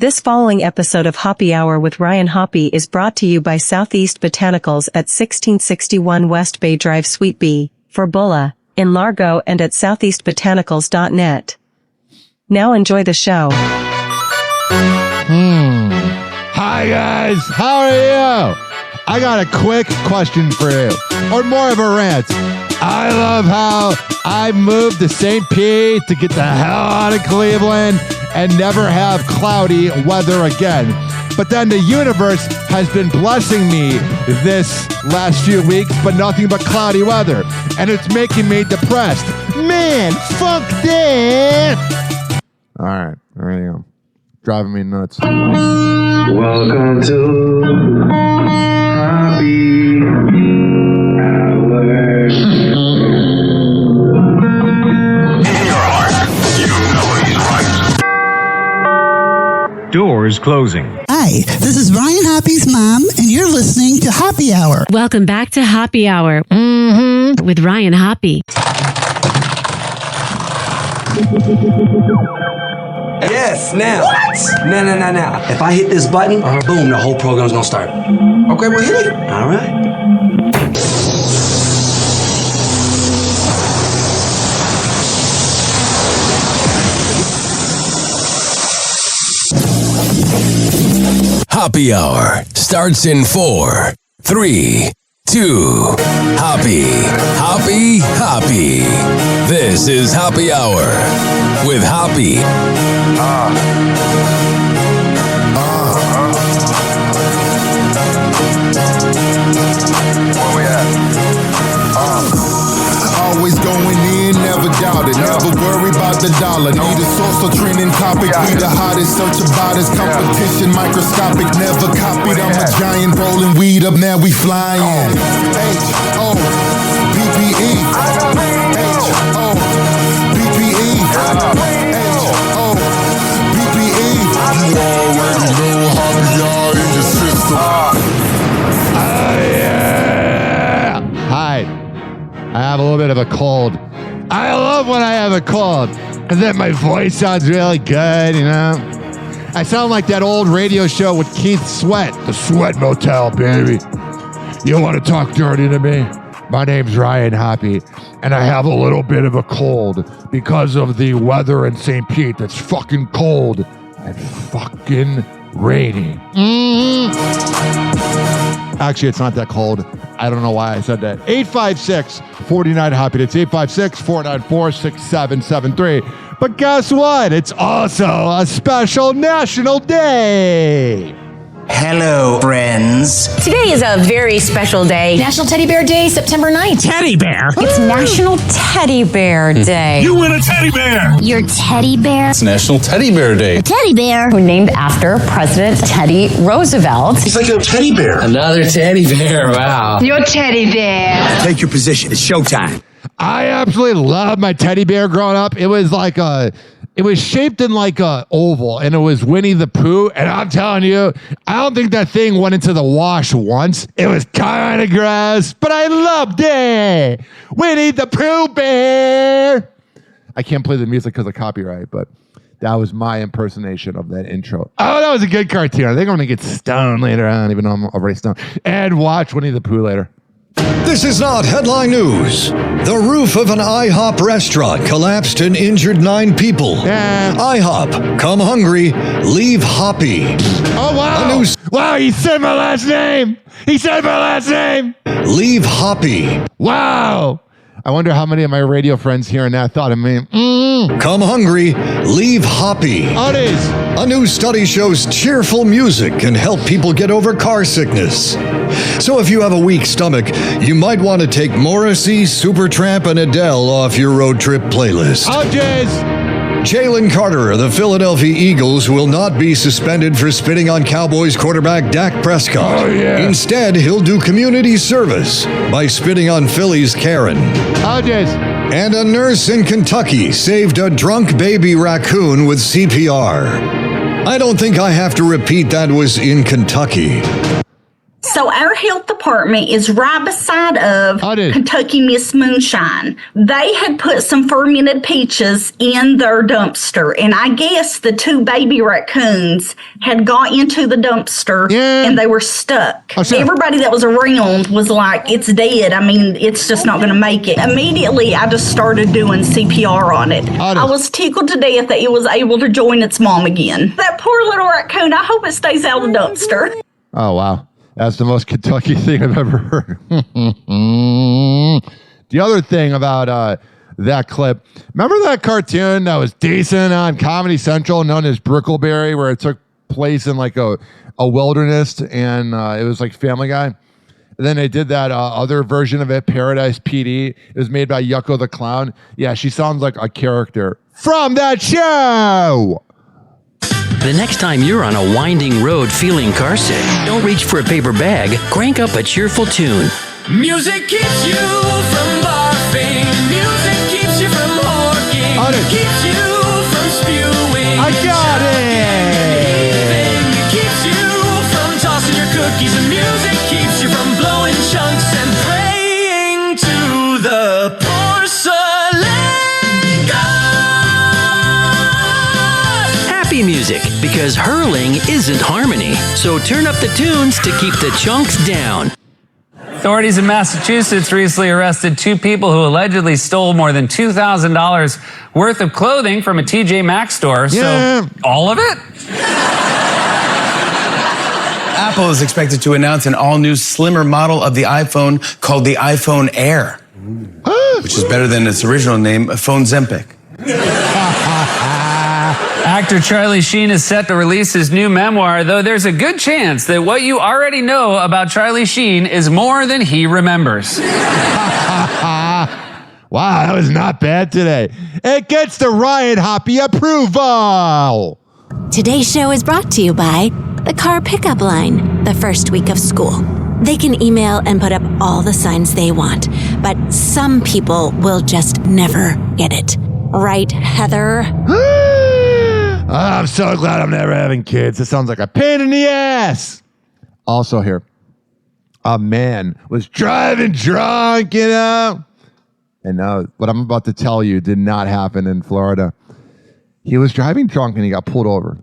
This following episode of Hoppe Hour with Ryan Hoppe is brought to you by Southeast Botanicals at 1661 West Bay Drive Suite B, for Bulla, in Largo and at southeastbotanicals.net. Now enjoy the show. Hi guys, how are you? I got a quick question for you, or more of a rant. I love how I moved to St. Pete to get the hell out of Cleveland and never have cloudy weather again. But then the universe has been blessing me this last few weeks, but nothing but cloudy weather. And it's making me depressed. Man, fuck this! All right, there you go. Driving me nuts. Welcome to Hoppe Hour. In your heart, you know he's right. Doors closing. Hi, this is Ryan Hoppe's mom, and you're listening to Hoppe Hour. Welcome back to Hoppe Hour with Ryan Hoppe. Yes, now. What? Now. If I hit this button, boom, the whole program's gonna start. Okay, well, hit it. All right. Hoppe Hour starts in 4, 3, 2. Hoppe. This is Hoppe Hour with Hoppe. Where we at? Always going in, never doubt it. Never worry about the dollar. Need a source or trending topic. We the hottest, search about us. Competition microscopic, never copied. I'm a giant rolling weed up, now we flying. H-O-P-P-E. H-O-P-P-E. H-O-P-P-E. You already know how we are in the system. Hi. I have a little bit of a cold. I love when I have a cold, because then my voice sounds really good, you know? I sound like that old radio show with Keith Sweat, the Sweat Motel, baby. You want to talk dirty to me? My name's Ryan Hoppe, and I have a little bit of a cold because of the weather in St. Pete that's fucking cold and fucking rainy. Actually, it's not that cold. I don't know why I said that. 856-49-HOPPE. It's 856-494-6773. But guess what? It's also a special national day. Hello, friends. Today is a very special day. National Teddy Bear Day, September 9th. Teddy bear? It's National Teddy Bear Day. You win a teddy bear! Your teddy bear? It's National Teddy Bear Day. A teddy bear? Who named after President Teddy Roosevelt. He's like a teddy bear. Another teddy bear, wow. Your teddy bear. Take your position. It's showtime. I absolutely love my teddy bear growing up. It was shaped in like a oval, and it was Winnie the Pooh. And I'm telling you, I don't think that thing went into the wash once. It was kind of gross, but I loved it. Winnie the Pooh bear. I can't play the music because of copyright, but that was my impersonation of that intro. Oh, that was a good cartoon. I think I'm going to get stoned later on, even though I'm already stoned. And watch Winnie the Pooh later. This is not headline news. The roof of an IHOP restaurant collapsed and injured 9 people. IHOP, come hungry, leave Hoppe. Oh, wow. Wow, he said my last name. Leave Hoppe. Wow. I wonder how many of my radio friends hearing that thought of me. Come hungry, leave Hoppe. Oh, it is. A new study shows cheerful music can help people get over car sickness. So if you have a weak stomach, you might want to take Morrissey, Supertramp, and Adele off your road trip playlist. Oh, jeez. Jalen Carter of the Philadelphia Eagles will not be suspended for spitting on Cowboys quarterback Dak Prescott. Oh, yeah. Instead, he'll do community service by spitting on Philly's Karen. Oh, jeez. And a nurse in Kentucky saved a drunk baby raccoon with CPR. I don't think I have to repeat that was in Kentucky. So our health department is right beside of Kentucky Miss Moonshine. They had put some fermented peaches in their dumpster, and I guess the 2 baby raccoons had got into the dumpster and they were stuck. Everybody that was around was like, it's dead. I mean, it's just not going to make it. Immediately, I just started doing CPR on it. I was tickled to death that it was able to join its mom again. That poor little raccoon, I hope it stays out of the dumpster. Oh, wow. That's the most Kentucky thing I've ever heard. The other thing about that clip, remember that cartoon that was decent on Comedy Central known as Brickleberry, where it took place in like a wilderness and it was like Family Guy? And then they did that other version of it, Paradise PD. It was made by Yucko the Clown. Yeah, she sounds like a character from that show. The next time you're on a winding road feeling carsick, don't reach for a paper bag. Crank up a cheerful tune. Music keeps you from barfing. Music keeps you from hawking. Keeps you from spewing. I got it. It keeps you from tossing your cookies. And music keeps you from blowing chunks and praying to the porcelain god. Happy music, because hurling isn't harmony. So turn up the tunes to keep the chunks down. Authorities in Massachusetts recently arrested 2 people who allegedly stole more than $2,000 worth of clothing from a TJ Maxx store. So, all of it? Apple is expected to announce an all-new, slimmer model of the iPhone called the iPhone Air, which is better than its original name, Phone Zempic. Actor Charlie Sheen is set to release his new memoir, though there's a good chance that what you already know about Charlie Sheen is more than he remembers. Wow, that was not bad today. It gets the Ryan Hoppe approval. Today's show is brought to you by the Car Pickup Line, the first week of school. They can email and put up all the signs they want, but some people will just never get it. Right, Heather? I'm so glad I'm never having kids. It sounds like a pain in the ass. Also here, a man was driving drunk, and now what I'm about to tell you did not happen in Florida. He was driving drunk and he got pulled over.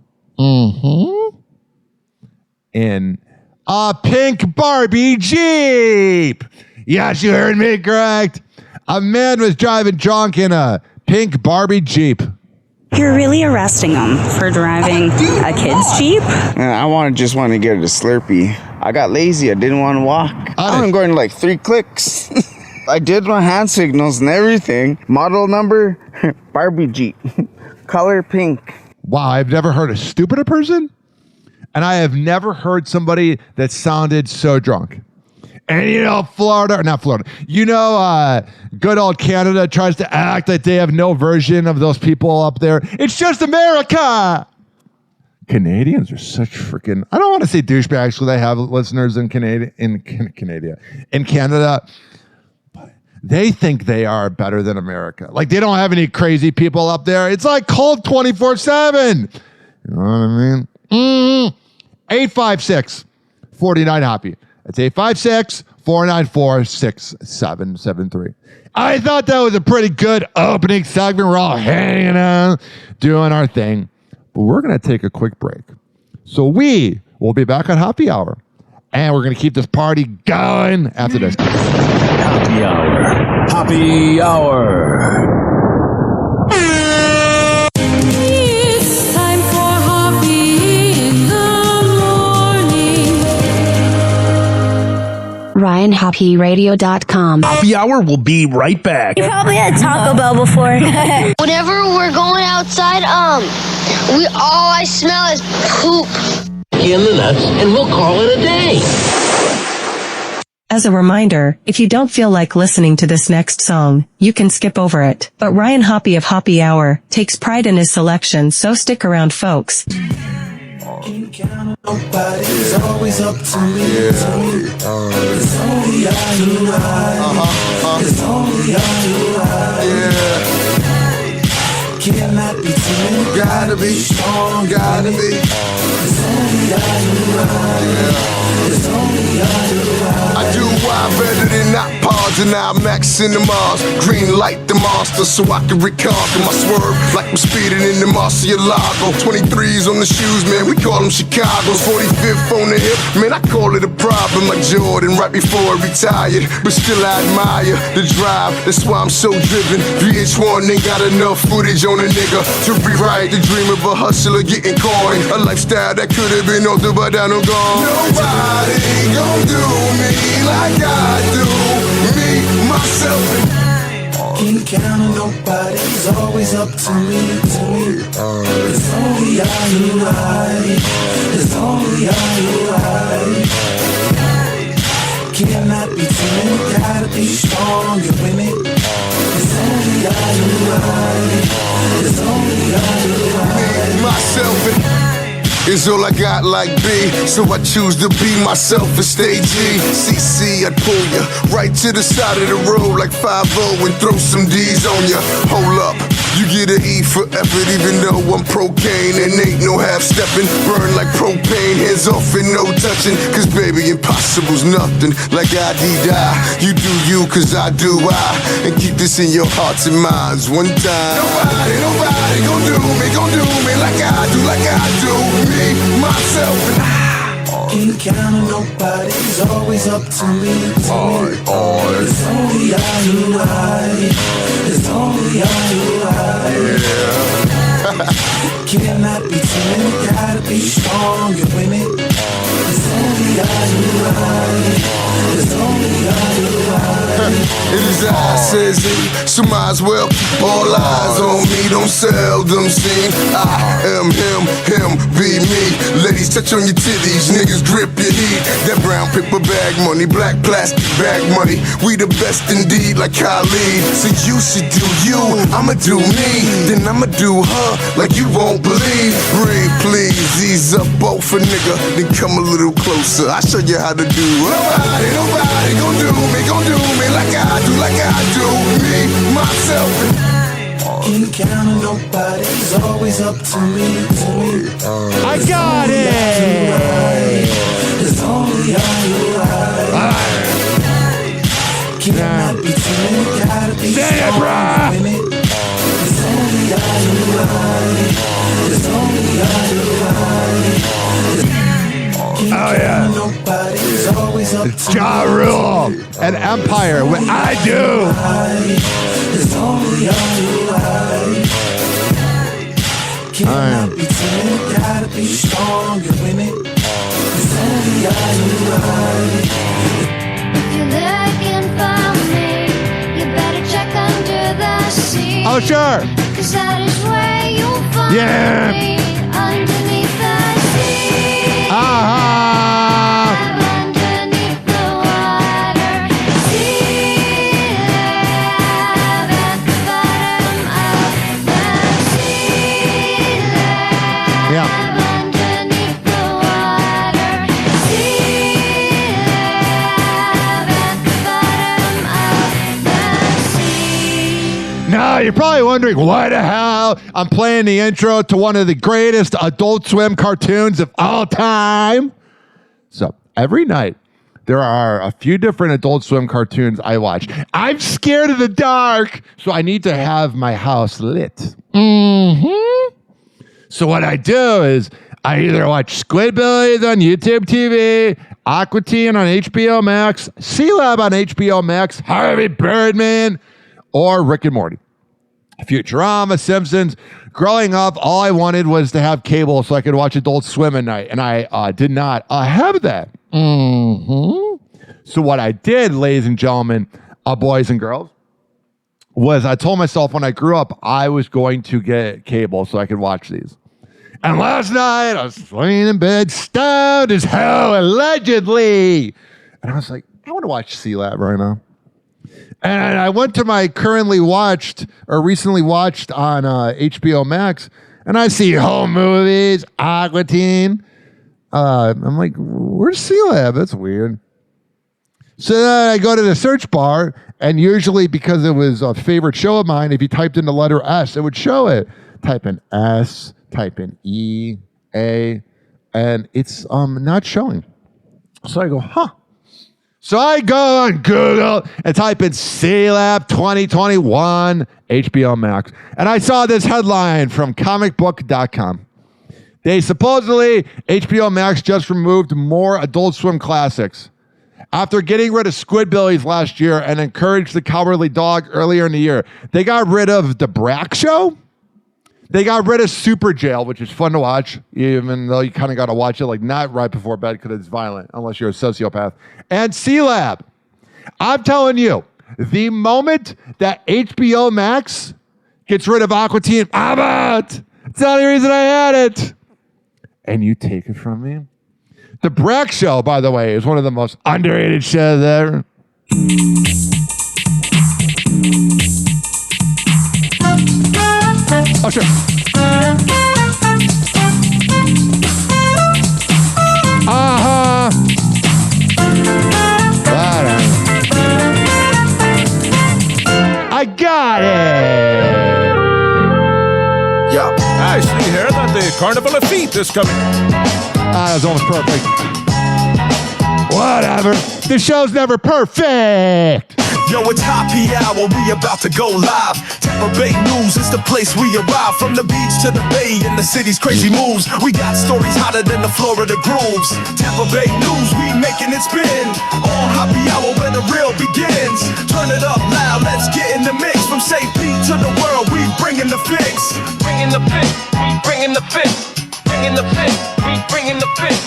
In a pink Barbie Jeep. Yes, you heard me correct. A man was driving drunk in a pink Barbie Jeep. You're really arresting him for driving a kid's Jeep? I just want to get a Slurpee. I got lazy. I didn't want to walk. I'm going like 3 clicks. I did my hand signals and everything. Model number, Barbie Jeep. Color pink. Wow, I've never heard a stupider person. And I have never heard somebody that sounded so drunk. And good old Canada tries to act like they have no version of those people up there. It's just America. Canadians are such freaking, I don't want to say douchebags because they have listeners in Canada. But they think they are better than America. Like they don't have any crazy people up there. It's like cold 24/7. You know what I mean? 856-49-HOPPY. That's 856-494-6773. I thought that was a pretty good opening segment. We're all hanging out, doing our thing. But we're going to take a quick break. So we will be back on Happy Hour. And we're going to keep this party going after this. Happy Hour. Happy Hour. RyanHoppyRadio.com. Happy Hour will be right back. You probably had Taco Bell before. Whenever we're going outside, all I smell is poop. In the nuts, and we'll call it a day. As a reminder, if you don't feel like listening to this next song, you can skip over it. But Ryan Hoppe of Happy Hour takes pride in his selection, so stick around, folks. Nobody's always up to me. It's only I who ride. It's only I who ride. Cannot be timid. Gotta be strong, gotta be. It's only I who ride. It's only I who cars and now I'm maxing the Mars. Green light the monster so I can reconquer my swerve like I'm speeding in the Largo. 23s on the shoes, man, we call them Chicago's. 45th on the hip, man, I call it a problem like Jordan right before I retired. But still I admire the drive, that's why I'm so driven. VH1 ain't got enough footage on a nigga to rewrite the dream of a hustler getting coin. A lifestyle that could have been altered but now I'm gone. Nobody gon' do me like I do me, myself, and Can't count on nobody, it's always up to me. It's only I who ride. It's only I who ride. Cannot be timid, gotta be strong and win it. It's only I who ride. It's only I who ride. Myself and is all I got like B, so I choose to be myself and stay G. CC, I'd pull ya right to the side of the road like 5-0 and throw some D's on ya. Hold up, you get an E for effort even though I'm procaine and ain't no half-stepping. Burn like propane, hands off and no touching, cause baby, impossible's nothing like I-D-die. You do you, cause I do I, and keep this in your hearts and minds one time. Nobody gon' do me like I do me, myself, and I. Can't count on nobody, it's always up to me. It's only I who ride. It's only I who ride. Yeah. Cannot be timid, gotta be strong and win it. It's only I who ride. It's only I who ride. It is I, says he, so might as well keep all eyes on me. Don't seldom seen. I am him be me. Ladies, touch on your titties, niggas grip your heat. That brown paper bag money, black plastic bag money. We the best indeed, like Khalid. So you should do you, I'ma do me. Then I'ma do her like you won't believe. Breathe, please, ease up both a nigga. Then come a little closer, I'll show you how to do. Nobody gon' do me like I do me, myself. Can't count on nobody, it's always up to me. I got it! It's only I who ride. Cannot be timid, gotta be strong and win it. It's only I who ride. It's only I who ride. Oh yeah. Nobody, it's always up it's Ja Rule and Empire, what I do. It's only I who ride. Cannot be timid, gotta be strong and win it. It's only I who ride. If you're looking for me, you better check under the sea. Oh sure. Cause that is where you'll find me, underneath the sea. I'm underneath the water. Sea lab at the bottom of the sea lab. Underneath the water. Sea lab at the bottom of the sea. Now you're probably wondering why the hell I'm playing the intro to one of the greatest Adult Swim cartoons of all time. So every night there are a few different Adult Swim cartoons I watch. I'm scared of the dark, so I need to have my house lit. So what I do is I either watch Squidbillies on YouTube TV, Aqua Teen on HBO Max, C-Lab on HBO Max, Harvey Birdman, or Rick and Morty. Futurama, Simpsons. Growing up, all I wanted was to have cable so I could watch Adult Swim at night, and I did not have that. So what I did, ladies and gentlemen, boys and girls, was I told myself when I grew up, I was going to get cable so I could watch these. And last night, I was laying in bed, stoned as hell, allegedly. And I was like, I want to watch C-Lab right now. And I went to my recently watched on HBO Max, and I see home movies, Aqua Teen. I'm like, where's C-Lab? That's weird. So then I go to the search bar, and usually because it was a favorite show of mine, if you typed in the letter S, it would show it. Type in S, type in E, A, and it's not showing. So I go, huh. So I go on Google and type in C-Lab 2021 HBO Max. And I saw this headline from comicbook.com. They supposedly, HBO Max just removed more Adult Swim classics. After getting rid of Squidbillies last year and encouraged the Cowardly Dog earlier in the year, they got rid of The Brack Show. They got rid of Super Jail, which is fun to watch, even though you kind of got to watch it like not right before bed because it's violent, unless you're a sociopath. And C-Lab. I'm telling you, the moment that HBO Max gets rid of Aqua Teen, I'm out. It's the only reason I had it. And you take it from me? The Brack Show, by the way, is one of the most underrated shows ever. Oh, sure. Uh-huh. I got it. Yeah. I see here that the Carnival of Feet is coming. That was almost perfect. Whatever. The show's never perfect. Yo, it's Hoppe Hour, we about to go live. Tampa Bay News is the place we arrive. From the beach to the bay and the city's crazy moves. We got stories hotter than the Florida grooves. Tampa Bay News, we making it spin. On Hoppe Hour where the real begins. Turn it up loud, let's get in the mix. From St. Pete to the world, we bringing the fix. Bringing the fix, we bringing the fix. Bringing the fix, we bringing the fix.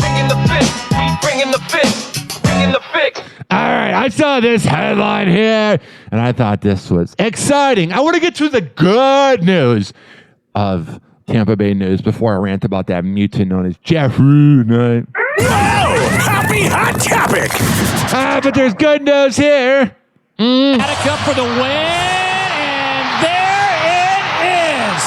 Bringing the fix, we bringing the fix. Bringing the fix. All right, I saw this headline here, and I thought this was exciting. I want to get to the good news of Tampa Bay news before I rant about that mutant known as Jeffrey Knight. Happy hot topic. But there's good news here. Attic up for the win, and there it is.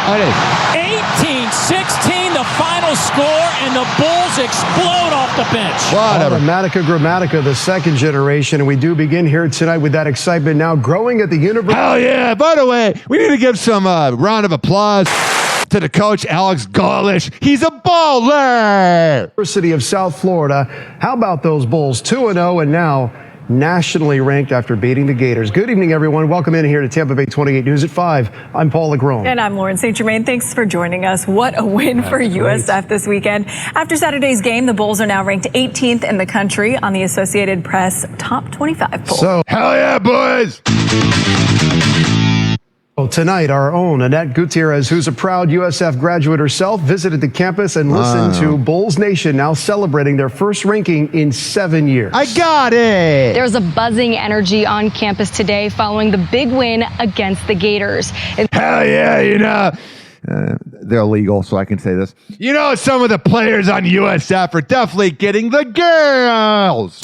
What is? 18-16, the final score, and the Bulls explode off the bench. Whatever. Grammatica, the second generation, and we do begin here tonight with that excitement now growing at the university. Hell yeah. By the way, we need to give some round of applause to the coach, Alex Golish. He's a baller. University of South Florida. How about those Bulls? 2-0 and now nationally ranked after beating the Gators. Good evening, everyone. Welcome in here to Tampa Bay 28 News at 5. I'm Paul Legrone. And I'm Lauren St. Germain. Thanks for joining us. What a win for USF this weekend. After Saturday's game, the Bulls are now ranked 18th in the country on the Associated Press Top 25 poll. So, hell yeah, boys. Tonight, our own Annette Gutierrez, who's a proud USF graduate herself, visited the campus and listened to Bulls Nation now celebrating their first ranking in 7 years. I got it. There was a buzzing energy on campus today following the big win against the Gators. Hell yeah, you know. They're illegal, so I can say this. You know, some of the players on USF are definitely getting the girls.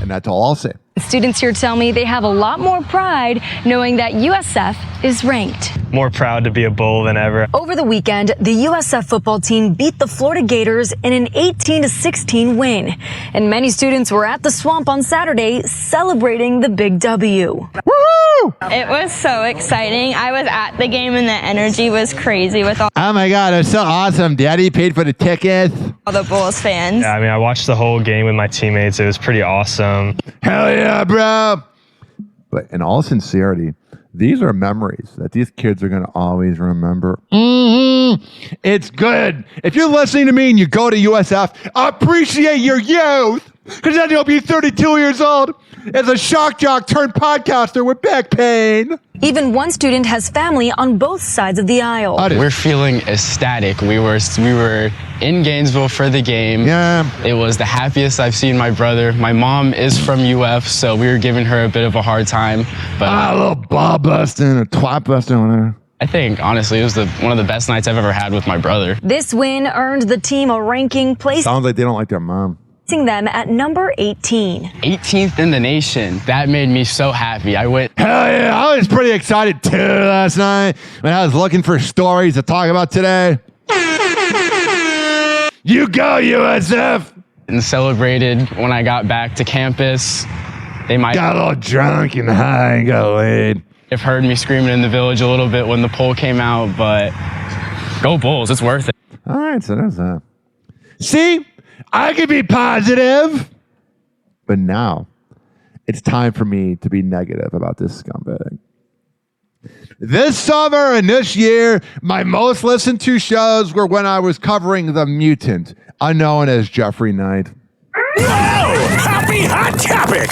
And that's all I'll say. Students here tell me they have a lot more pride knowing that USF is ranked. More proud to be a Bull than ever. Over the weekend, the USF football team beat the Florida Gators in an 18-16 win. And many students were at the Swamp on Saturday celebrating the big W. Woohoo! It was so exciting. I was at the game and the energy was crazy with all Oh my God, it was so awesome. Daddy paid for the tickets. all the Bulls fans. Yeah, I mean, I watched the whole game with my teammates. It was pretty awesome. Hell yeah, bro. But in all sincerity, these are memories that these kids are going to always remember. It's good. If you're listening to me and you go to USF, appreciate your youth. Because then you'll be 32 years old as a shock jock turned podcaster with back pain. Even one student has family on both sides of the aisle. We're feeling ecstatic. We were in Gainesville for the game. Yeah. It was the happiest I've seen my brother. My mom is from UF, so we were giving her a bit of a hard time. But a little ball busting, a twat busting, whatever. I think, honestly, it was one of the best nights I've ever had with my brother. This win earned the team a ranking, placing Sounds like they don't like their mom. Them at number 18. 18th in the nation. That made me so happy. I went. Hell yeah, I was pretty excited too last night when I was looking for stories to talk about today. You go, USF! And celebrated when I got back to campus. They might got a little drunk and high and got laid. Have heard me screaming in the village a little bit when the poll came out, but go Bulls, it's worth it. All right, so there's that. See, I can be positive. But now it's time for me to be negative about this scumbag. This summer and this year, my most listened to shows were when I was covering The Mutant, unknown as Jeffrey Knight. Happy hot topic!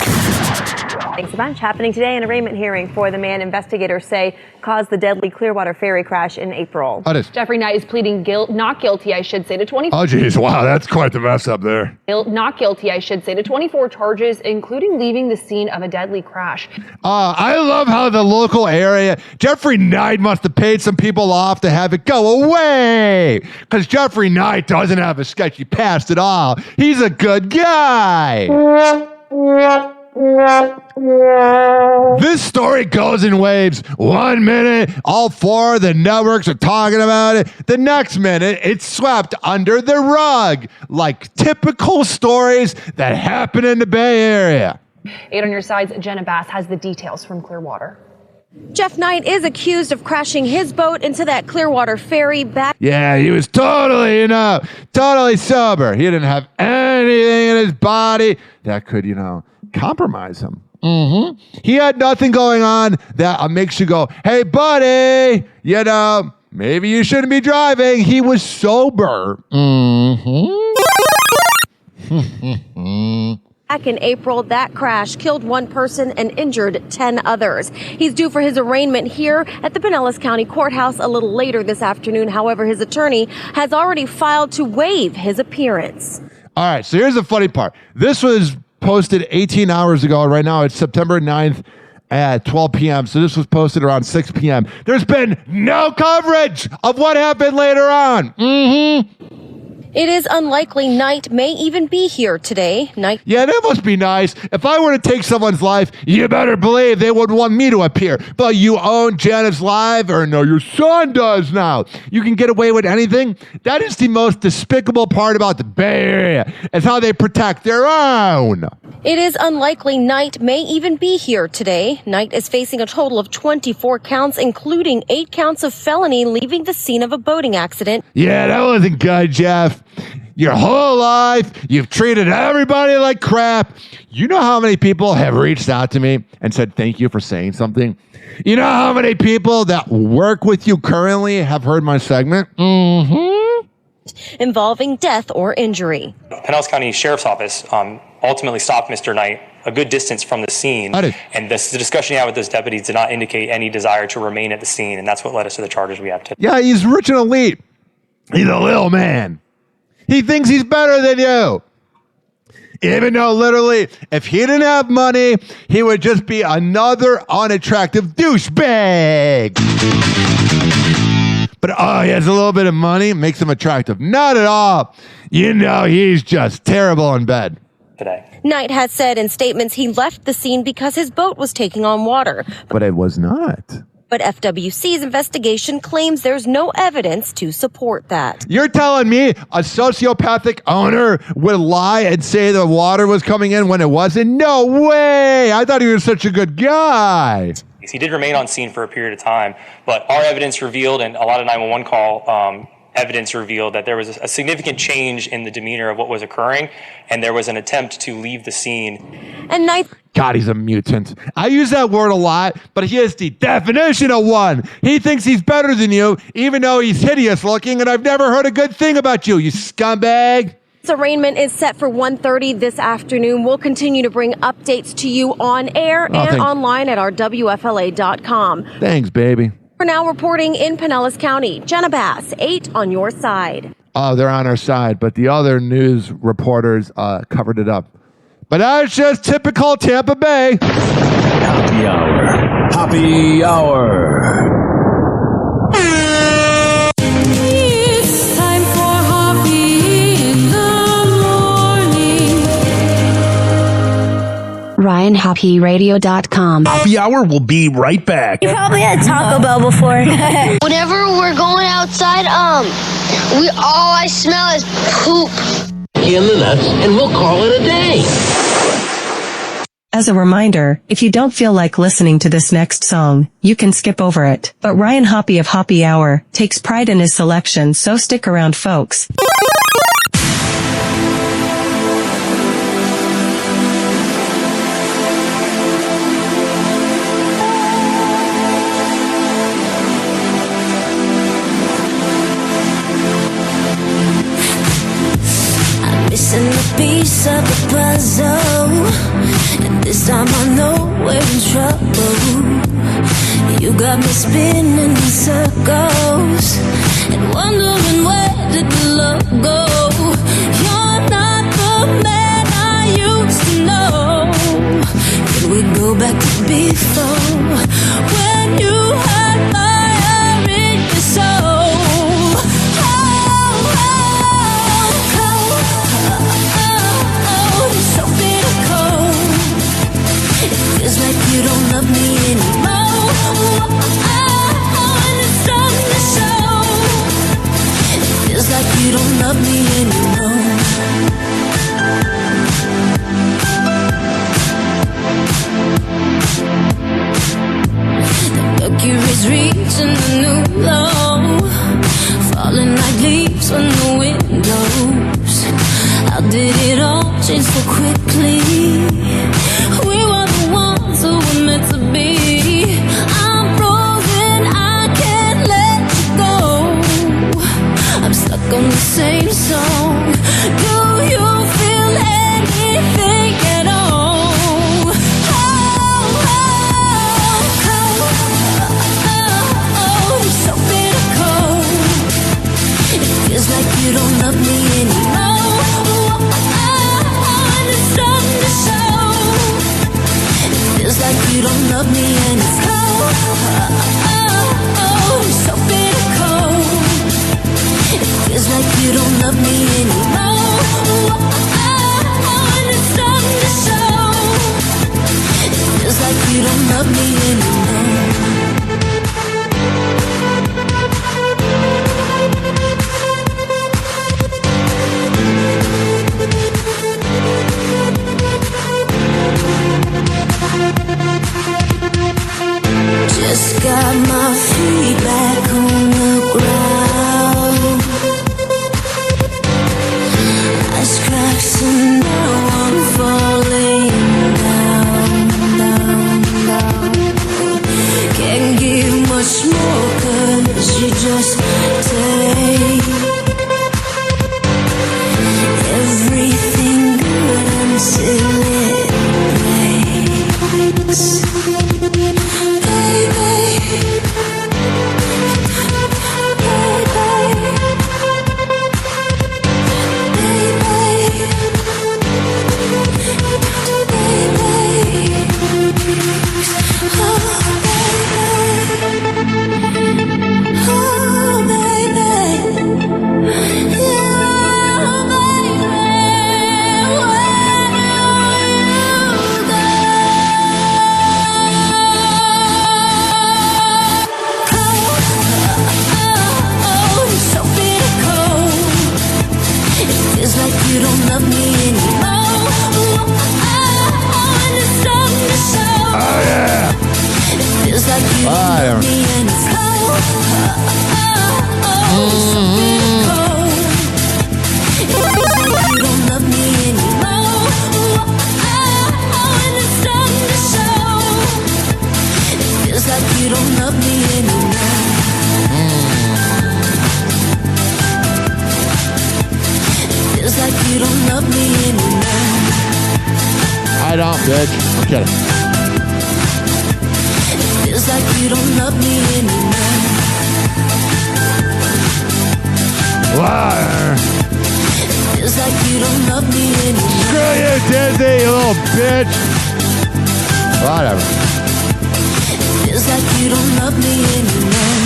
Thanks a bunch. Happening today, an arraignment hearing for the man investigators say caused the deadly Clearwater ferry crash in April. Jeffrey Knight is pleading not guilty, I should say, to 24. Oh, geez. Wow, that's quite the mess up there. Not guilty, I should say, to 24 charges, including leaving the scene of a deadly crash. I love how the local area, Jeffrey Knight must have paid some people off to have it go away. Because Jeffrey Knight doesn't have a sketchy past at all. He's a good guy. This story goes in waves. 1 minute, all four of the networks are talking about it. The next minute, it's swept under the rug, like typical stories that happen in the Bay Area. 8 on your sides, Jenna Bass has the details from Clearwater. Jeff Knight is accused of crashing his boat into that Clearwater ferry back. Yeah, he was totally sober. He didn't have anything in his body that could, compromise him. He had nothing going on that makes you go, hey, buddy, maybe you shouldn't be driving. He was sober. Back in April, that crash killed 1 person and injured 10 others. He's due for his arraignment here at the Pinellas County Courthouse a little later this afternoon. However, his attorney has already filed to waive his appearance. All right, so here's the funny part. This was posted 18 hours ago. Right now, it's September 9th at 12 p.m. So this was posted around 6 p.m. There's been no coverage of what happened later on. It is unlikely Knight may even be here today. Yeah, that must be nice. If I were to take someone's life, you better believe they would want me to appear. But you own Janet's life, or no, your son does now. You can get away with anything. That is the most despicable part about the Bay Area, is how they protect their own. It is unlikely Knight may even be here today. Knight is facing a total of 24 counts, including 8 counts of felony leaving the scene of a boating accident. Yeah, that wasn't good, Jeff. Your whole life, you've treated everybody like crap. You know how many people have reached out to me and said thank you for saying something? You know how many people that work with you currently have heard my segment? Involving death or injury. Pinellas County Sheriff's Office ultimately stopped Mr. Knight a good distance from the scene. And the discussion he had with those deputies did not indicate any desire to remain at the scene. And that's what led us to the charges we have today. Yeah, he's rich and elite. He's a little man. He thinks he's better than you. Even though literally, if he didn't have money, he would just be another unattractive douchebag. But he has a little bit of money, makes him attractive. Not at all. He's just terrible in bed. Today. Knight has said in statements he left the scene because his boat was taking on water. But it was not. But FWC's investigation claims there's no evidence to support that. You're telling me a sociopathic owner would lie and say the water was coming in when it wasn't? No way! I thought he was such a good guy. He did remain on scene for a period of time, but our evidence revealed, and a lot of 911 call evidence revealed, that there was a significant change in the demeanor of what was occurring, and there was an attempt to leave the scene. And Knight... God, he's a mutant. I use that word a lot, but he is the definition of one. He thinks he's better than you, even though he's hideous looking, and I've never heard a good thing about you, you scumbag. This arraignment is set for 1:30 this afternoon. We'll continue to bring updates to you on air and online at our WFLA.com. Thanks, baby. For now, reporting in Pinellas County, Jenna Bass, 8 on your side. Oh, they're on our side, but the other news reporters covered it up. But that's just typical Tampa Bay. Happy hour. Happy hour. It's time for Hoppe in the morning. RyanHoppyRadio.com. Happy hour will be right back. You probably had Taco Bell before. Whenever we're going outside, all I smell is poop. In the nuts, and we'll call it a day. As a reminder, if you don't feel like listening to this next song, you can skip over it. But Ryan Hoppe of Hoppe Hour takes pride in his selection, so stick around, folks. piece of the puzzle, and this time I know we're in trouble. You got me spinning in circles and wondering where did the love go. You're not the man I used to know. Can we go back to before, when you had fire in your soul? It's so bitter cold. It feels like you don't love me anymore. And it's starting to show. It feels like you don't love me anymore. The Mercury's reaching the new low, falling like leaves on the windows. How did it all change so quickly? We were the ones who were meant to be. I'm frozen, I can't let you go. I'm stuck on the same song. Do you feel anything at all? It's so bitter cold. It feels like you don't love me anymore. And it's starting to show. It feels like you don't love me and it's cold. It's so bitter cold. It feels like you don't love me anymore. And it's starting to show. It feels like you don't love me anymore. Just got my feet back on the ground. Ice cracks and now I'm falling down, down, down. Can't give much more 'cause you just take everything good until it breaks. I don't, bitch. I'm kidding. Feels like you don't love me anymore. Liar. Feels like you don't love me anymore. Screw you, Disney, you little bitch. Whatever. Feels like you don't love me anymore.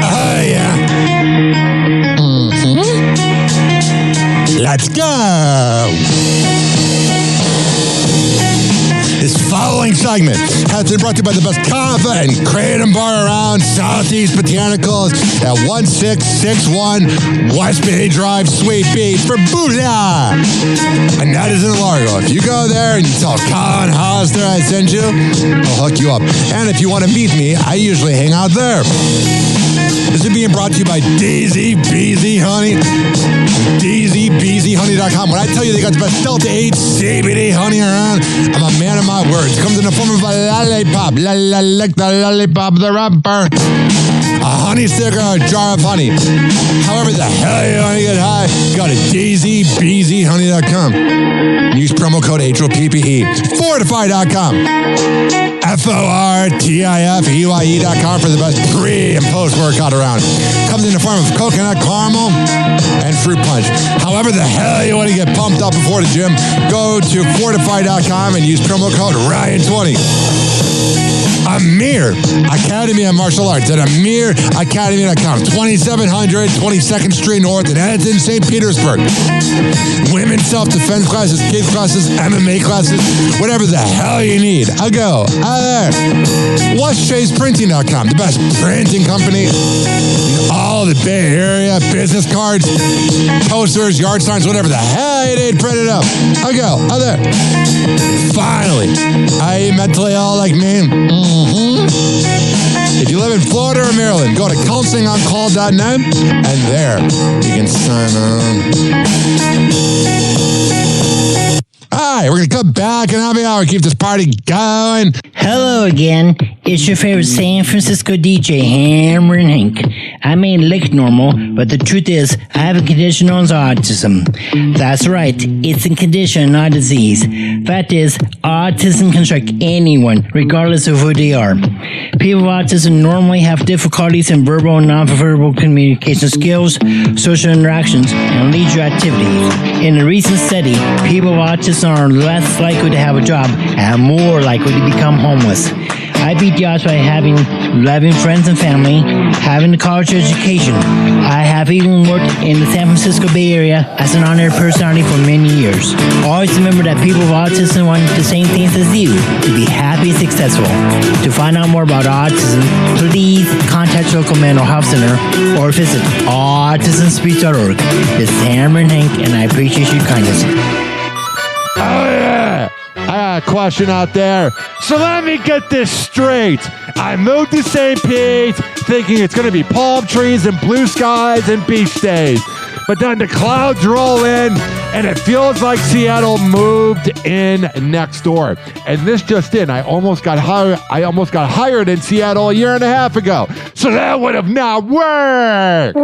Oh, yeah. Let's go. This following segment has been brought to you by the best kava and kratom bar around, Southeast Botanicals at 1661 West Bay Drive, Sweet Beach for Buddha. And that is in Largo. If you go there and you tell Colin Hollister I sent you, I'll hook you up. And if you want to meet me, I usually hang out there. This is being brought to you by Daisy Beezy Honey. DaisyBeezyHoney.com. When I tell you they got the best Delta 8 CBD honey around, I'm a man of my words. Comes in the form of a lollipop. Like the lollipop, the rubber. A honey stick or a jar of honey. However the hell you want to get high, go to DaisyBeezyHoney.com. Use promo code HOPPE. Fortify.com. FORTIFEYE.com for the best pre and post workout around. Comes in the form of coconut caramel and fruit punch. However the hell you want to get pumped up before the gym, go to Fortify.com and use promo code Ryan20. Amir Academy of Martial Arts at AmirAcademy.com. 2700 22nd Street North in Edmonton, St. Petersburg. Women's self-defense classes, kids classes, MMA classes, whatever the hell you need. I'll go out there. WhatShay'sPrinting.com, the best printing company in all the Bay Area. Business cards, posters, yard signs, whatever the hell you need printed up. I'll go out there. Finally, are you mentally ill like me? If you live in Florida or Maryland, go to counselingoncall.net and there you can sign on. All right, we're going to come back and happy hour. Keep this party going. Hello again. It's your favorite San Francisco DJ, Hammer and Hank. I may look normal, but the truth is, I have a condition known as autism. That's right. It's a condition, not a disease. Fact is, autism can strike anyone, regardless of who they are. People with autism normally have difficulties in verbal and non-verbal communication skills, social interactions, and leisure activities. In a recent study, people with autism are less likely to have a job and more likely to become homeless. I beat the odds by having loving friends and family, having a college education. I have even worked in the San Francisco Bay Area as an on-air personality for many years. Always remember that people with autism want the same things as you, to be happy and successful. To find out more about autism, please contact your local mental health center or visit autismspeech.org. This is Hammer and Hank, and I appreciate your kindness. Oh, yeah. I got a question out there. So let me get this straight. I moved to St. Pete thinking it's going to be palm trees and blue skies and beach days. But then the clouds roll in and it feels like Seattle moved in next door. And this just in, I almost got hired in Seattle a year and a half ago. So that would have not worked.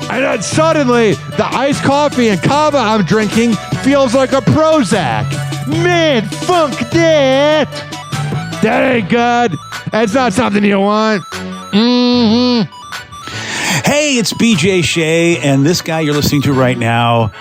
And then suddenly, the iced coffee and kava I'm drinking feels like a Prozac. Man, funk that. That ain't good. That's not something you want. Mm-hmm. Hey, it's BJ Shea, and this guy you're listening to right now,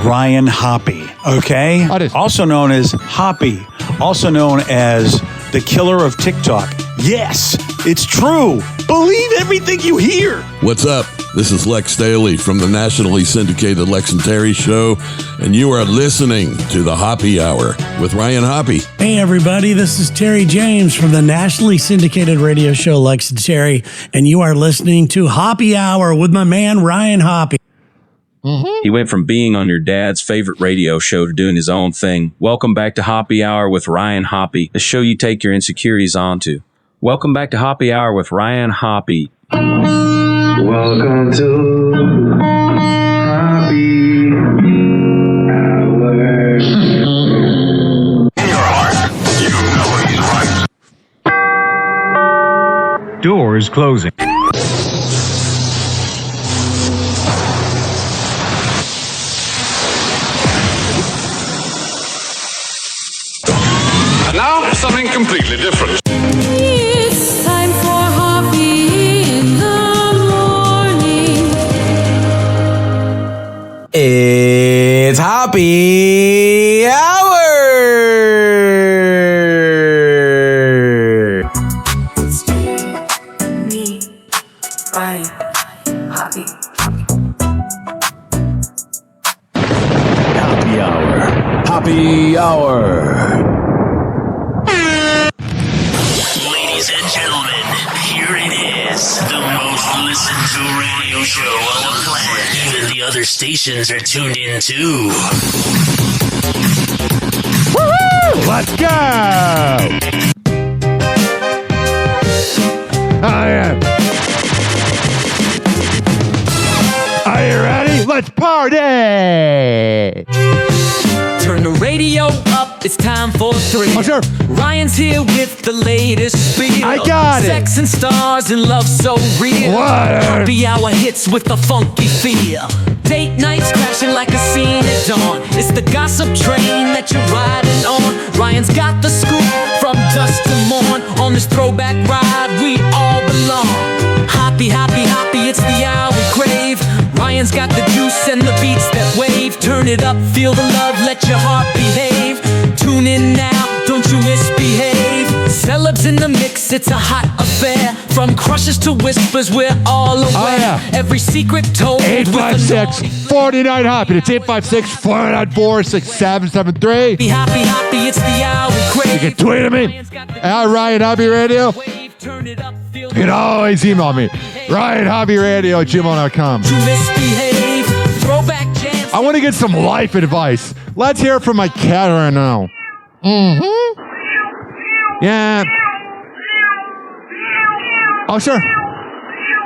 Ryan Hoppe, okay? Also known as Hoppe, also known as the killer of TikTok. Yes, it's true. Believe everything you hear. What's up? This is Lex Staley from the nationally syndicated Lex and Terry Show, and you are listening to the Hoppe Hour with Ryan Hoppe. Hey, everybody. This is Terry James from the nationally syndicated radio show Lex and Terry, and you are listening to Hoppe Hour with my man, Ryan Hoppe. He went from being on your dad's favorite radio show to doing his own thing. Welcome back to Hoppe Hour with Ryan Hoppe, the show you take your insecurities onto. Welcome back to Hoppe Hour with Ryan Hoppe. Welcome to Hoppe Hour. In your heart, you know he's right. Doors closing. And now, something completely different. It's time for Hoppe in the morning. It's Hoppe Hour. It's you, me, Ryan, Hoppe. Hoppe Hour. Hoppe Hour. Ladies and gentlemen, here it is. The most listened to radio show on the planet. Even the other stations are tuned in too. Woohoo! Let's go! It's time for 3. Oh, sure. Ryan's here with the latest spiel. I got it. Sex and stars and love so real. What? Happy hour hits with a funky feel. Date nights crashing like a scene at dawn. It's the gossip train that you're riding on. Ryan's got the scoop from dusk to morn. On this throwback ride, we all belong. Hoppy, hoppy, hoppy, it's the hour we crave. Ryan's got the juice and the beats that wave. Turn it up, feel the love, let your heart behave. Tune in now, don't you misbehave. Celebs in the mix, it's a hot affair. From crushes to whispers, we're all aware. Oh, yeah. Every secret told. 856-49 Hoppy. It's 856-494-6773. Be happy, happy, it's the hour we crave. You can tweet at me at Ryan Hoppy Radio. You can always email me, RyanHobbyRadio@gmail.com. I want to get some life advice. Let's hear from my cat right now. Mm-hmm. Yeah. Oh, sure.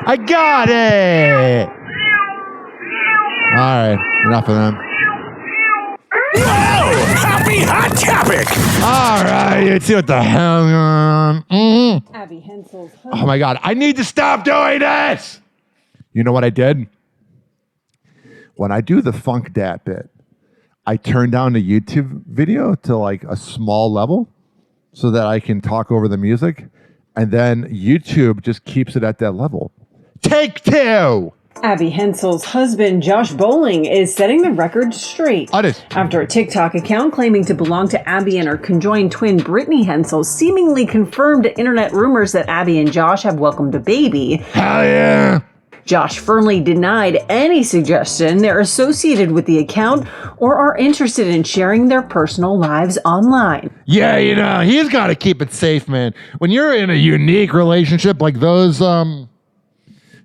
I got it. All right. Enough of them. Happy Hot Topic. All right. Let's see what the hell going on. Mm-hmm. Abby Hensel's Oh, my God. I need to stop doing this. You know what I did? When I do the Funk Dat bit, I turn down the YouTube video to like a small level so that I can talk over the music. And then YouTube just keeps it at that level. Take 2. Abby Hensel's husband, Josh Bowling, is setting the record straight. After a TikTok account claiming to belong to Abby and her conjoined twin Brittany Hensel seemingly confirmed internet rumors that Abby and Josh have welcomed a baby. Hell yeah. Josh firmly denied any suggestion they're associated with the account or are interested in sharing their personal lives online. Yeah, you know, he's got to keep it safe, man. When you're in a unique relationship like those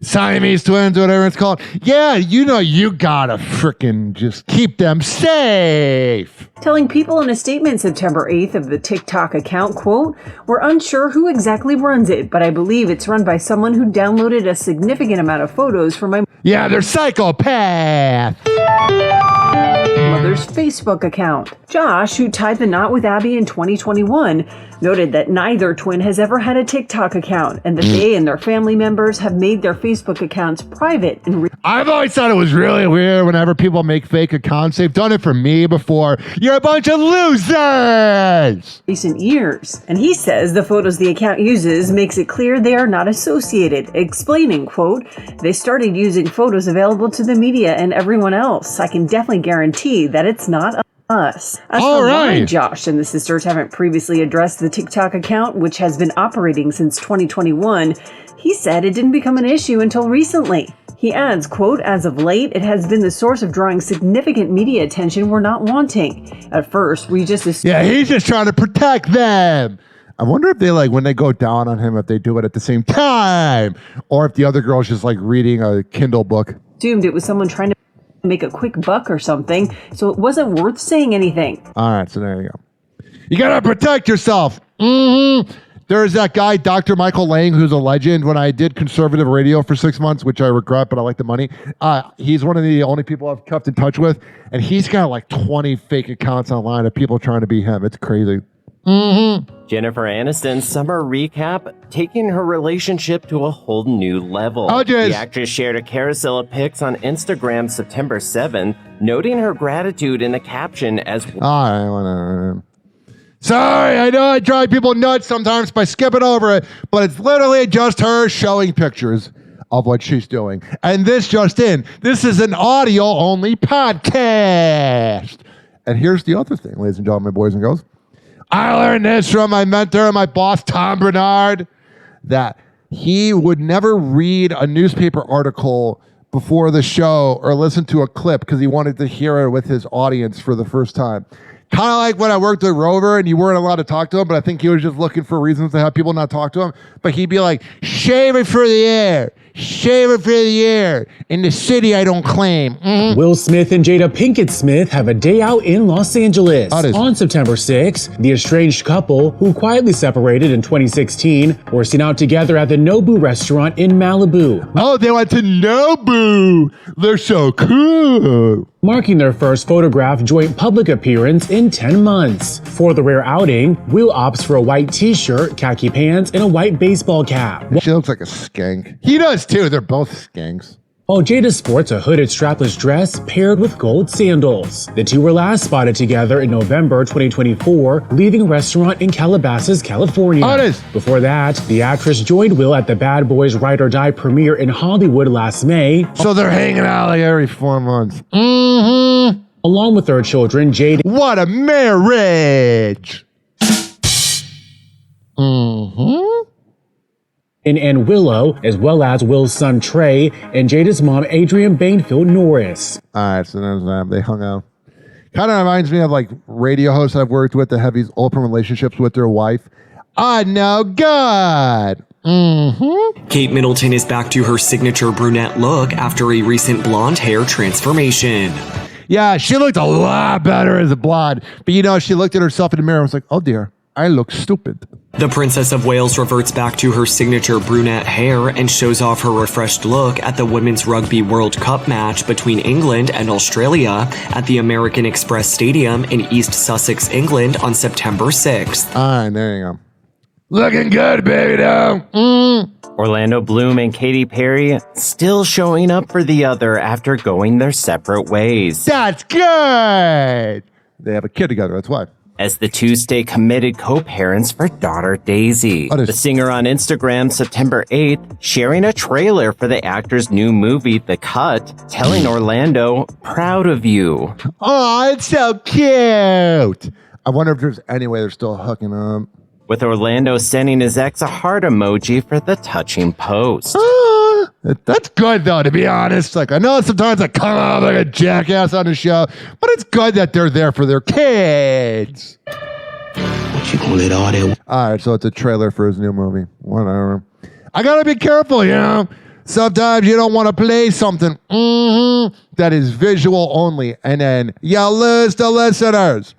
Siamese twins, whatever it's called, yeah, you know, you got to frickin' just keep them safe. Telling People in a statement September 8th of the TikTok account, quote, "We're unsure who exactly runs it, but I believe it's run by someone who downloaded a significant amount of photos from my Yeah, they're psychopath. mother's Facebook account." Josh, who tied the knot with Abby in 2021, noted that neither twin has ever had a TikTok account and that they and their family members have made their Facebook accounts private. I've always thought it was really weird whenever people make fake accounts. They've done it for me before. You're a bunch of losers! Recent years. And he says the photos the account uses makes it clear they are not associated, explaining, quote, "They started using photos available to the media and everyone else. I can definitely guarantee that it's not us." As for why Josh and the sisters haven't previously addressed the TikTok account, which has been operating since 2021, he said it didn't become an issue until recently. He adds, quote, "As of late, it has been the source of drawing significant media attention we're not wanting. At first, we just assumed..." Yeah, he's just trying to protect them. I wonder if they, like, when they go down on him, if they do it at the same time, or if the other girl's just, like, reading a Kindle book. Assumed it was someone trying to make a quick buck or something, so it wasn't worth saying anything. All right, so there you go. You gotta protect yourself. Mm-hmm. There's that guy, Dr. Michael Lang, who's a legend. When I did conservative radio for 6 months, which I regret, but I like the money, he's one of the only people I've kept in touch with, and he's got like 20 fake accounts online of people trying to be him. It's crazy. Mm-hmm. Jennifer Aniston's summer recap, taking her relationship to a whole new level. Oh, the actress shared a carousel of pics on Instagram September 7th, noting her gratitude in the caption as... All right, whatever. Sorry, I know I drive people nuts sometimes by skipping over it, but it's literally just her showing pictures of what she's doing. And this just in, this is an audio-only podcast. And here's the other thing, ladies and gentlemen, boys and girls. I learned this from my mentor and my boss, Tom Bernard, that he would never read a newspaper article before the show or listen to a clip because he wanted to hear it with his audience for the first time. Kind of like when I worked with Rover and you weren't allowed to talk to him, but I think he was just looking for reasons to have people not talk to him. But he'd be like, shave it for the air. Shave it for the air. In the city, I don't claim. Mm-hmm. Will Smith and Jada Pinkett Smith have a day out in Los Angeles. On September 6th, the estranged couple, who quietly separated in 2016, were seen out together at the Nobu restaurant in Malibu. Oh, they went to Nobu. They're so cool. marking their first photograph joint public appearance in 10 months. For the rare outing, Will opts for a white t-shirt, khaki pants, and a white baseball cap. She looks like a skank. He does too. They're both skanks. While Jada sports a hooded strapless dress paired with gold sandals. The two were last spotted together in November 2024, leaving a restaurant in Calabasas, California. Before that, the actress joined Will at the Bad Boys Ride or Die premiere in Hollywood last May. So they're hanging out like every 4 months. Along with their children, Jada. What a marriage! And Willow, as well as Will's son Trey and Jada's mom Adrienne Bainfield Norris. Alright, so there's that. They hung out. Kind of reminds me of like radio hosts I've worked with that have these open relationships with their wife. I know God. Kate Middleton is back to her signature brunette look after a recent blonde hair transformation. Yeah, she looked a lot better as a blonde. But you know, she looked at herself in the mirror and was like, oh dear, I look stupid. The Princess of Wales reverts back to her signature brunette hair and shows off her refreshed look at the Women's Rugby World Cup match between England and Australia at the American Express Stadium in East Sussex, England on September 6th. All right, there you go. Looking good, baby, though. Orlando Bloom and Katy Perry still showing up for the other after going their separate ways. That's good! They have a kid together, that's why. As the two stay committed co-parents for daughter Daisy. The singer on Instagram September 8th sharing a trailer for the actor's new movie, The Cut, telling Orlando, proud of you. Oh, it's so cute! I wonder if there's any way they're still hooking up. With Orlando sending his ex a heart emoji for the touching post. That's good, though, to be honest. Like, I know sometimes I come out like a jackass on the show, but it's good that they're there for their kids. What you call it, all that? All right, so it's a trailer for his new movie. Whatever. I gotta be careful, you know? Sometimes you don't want to play something that is visual only, and then you lose the listeners.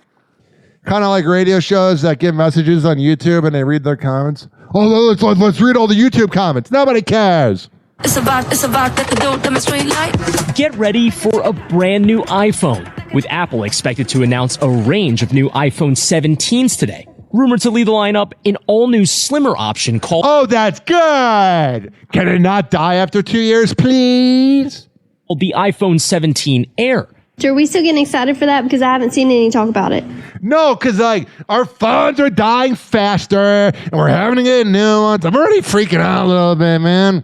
Kind of like radio shows that give messages on YouTube and they read their comments. Oh, let's read all the YouTube comments. Nobody cares. It's about that they don't demonstrate light. Get ready for a brand new iPhone, with Apple expected to announce a range of new iPhone 17s today. Rumored to lead the lineup an all-new slimmer option called... Oh, that's good! Can it not die after 2 years, please? ...the iPhone 17 Air. Are we still getting excited for that? Because I haven't seen any talk about it. No, because like our phones are dying faster and we're having to get new ones. I'm already freaking out a little bit, man.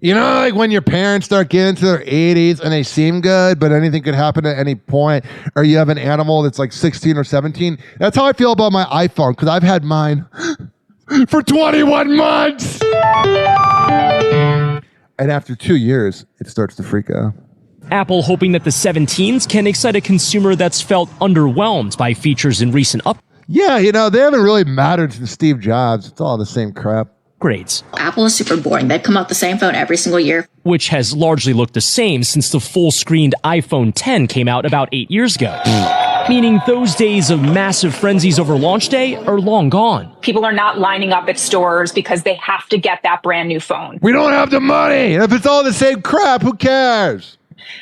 You know, like when your parents start getting into their 80s and they seem good, but anything could happen at any point, or you have an animal that's like 16 or 17. That's how I feel about my iPhone, because I've had mine for 21 months. And after 2 years, it starts to freak out. Apple hoping that the 17s can excite a consumer that's felt underwhelmed by features in recent upgrades. Yeah, you know, they haven't really mattered since Steve Jobs. It's all the same crap. Apple is super boring. They come out the same phone every single year. Which has largely looked the same since the full-screened iPhone 10 came out about 8 years ago. Meaning those days of massive frenzies over launch day are long gone. People are not lining up at stores because they have to get that brand new phone. We don't have the money. If it's all the same crap, who cares?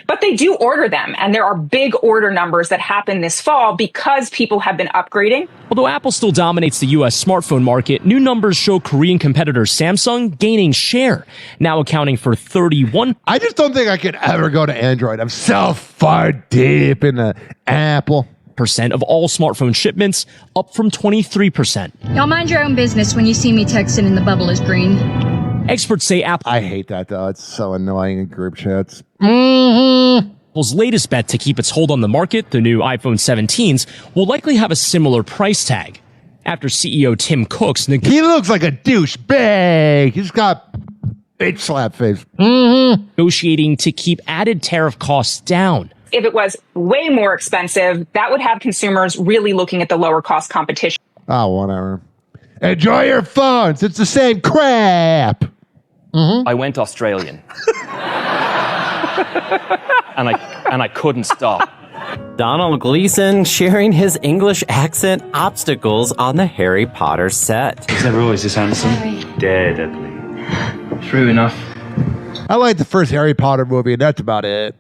But they do order them, and there are big order numbers that happen this fall because people have been upgrading. Although Apple still dominates the U.S. smartphone market, new numbers show Korean competitor Samsung gaining share, now accounting for 31%. I just don't think I could ever go to Android. I'm so far deep into Apple. Of all smartphone shipments, up from 23%. Y'all mind your own business when you see me texting and the bubble is green. Experts say Apple... I hate that, though. It's so annoying in group chats. Apple's latest bet to keep its hold on the market, the new iPhone 17s, will likely have a similar price tag. After CEO Tim Cook's... He looks like a douchebag. He's got bitch slap face. Negotiating to keep added tariff costs down. If it was way more expensive, that would have consumers really looking at the lower cost competition. Oh, whatever. Enjoy your phones. It's the same crap. I went Australian. and I couldn't stop. Donald Gleason sharing his English accent obstacles on the Harry Potter set. He's never always this handsome. Deadly. True enough. I like the first Harry Potter movie, and that's about it.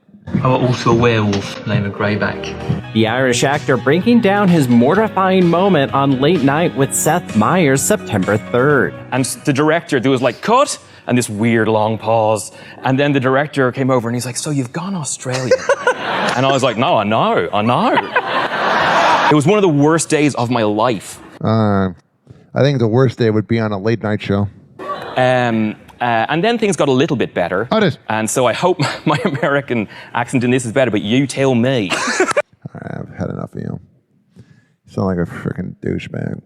Also a werewolf named a Greyback. The Irish actor breaking down his mortifying moment on Late Night with Seth Meyers September 3rd. And the director, there was like, cut, and this weird long pause. And then the director came over and he's like, so you've gone Australian? And I was like, no, I know. It was one of the worst days of my life. I think the worst day would be on a late night show. And then things got a little bit better. And so I hope my American accent in this is better, but you tell me. I've had enough of you. You sound like a freaking douchebag.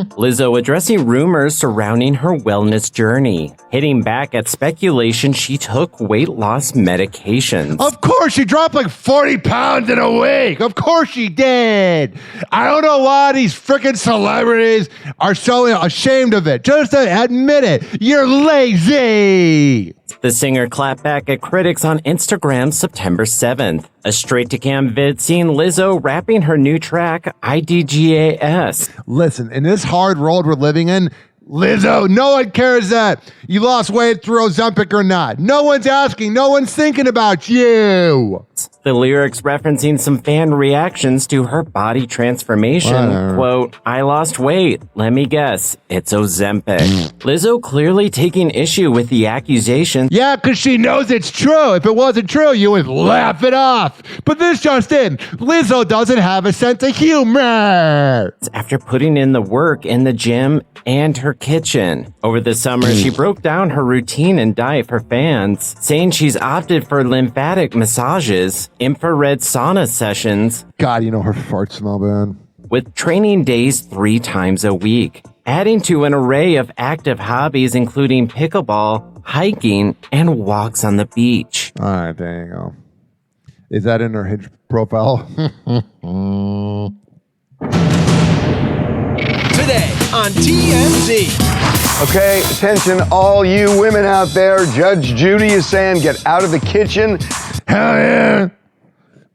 Lizzo addressing rumors surrounding her wellness journey, hitting back at speculation she took weight loss medications. Of course, she dropped like 40 pounds in a week. Of course she did. I don't know why these freaking celebrities are so ashamed of it. Just admit it. You're lazy. The singer clapped back at critics on Instagram September 7th. A straight-to-cam vid seeing Lizzo rapping her new track, IDGAS. Listen, in this hard world we're living in, Lizzo, no one cares that you lost weight through Ozempic or not. No one's asking. No one's thinking about you. The lyrics referencing some fan reactions to her body transformation. Quote, I lost weight. Let me guess. It's Ozempic. Lizzo clearly taking issue with the accusation. Yeah, because she knows it's true. If it wasn't true, you would laugh it off. But this just in. Lizzo doesn't have a sense of humor. After putting in the work in the gym and her kitchen. Over the summer, she broke down her routine and diet for fans, saying she's opted for lymphatic massages, infrared sauna sessions. God, you know her farts smell bad. With training days 3 times a week, adding to an array of active hobbies including pickleball, hiking, and walks on the beach. All right, there you go. Is that in her Hinge profile? Today on TMZ. Okay, attention all you women out there. Judge Judy is saying get out of the kitchen. Hell yeah.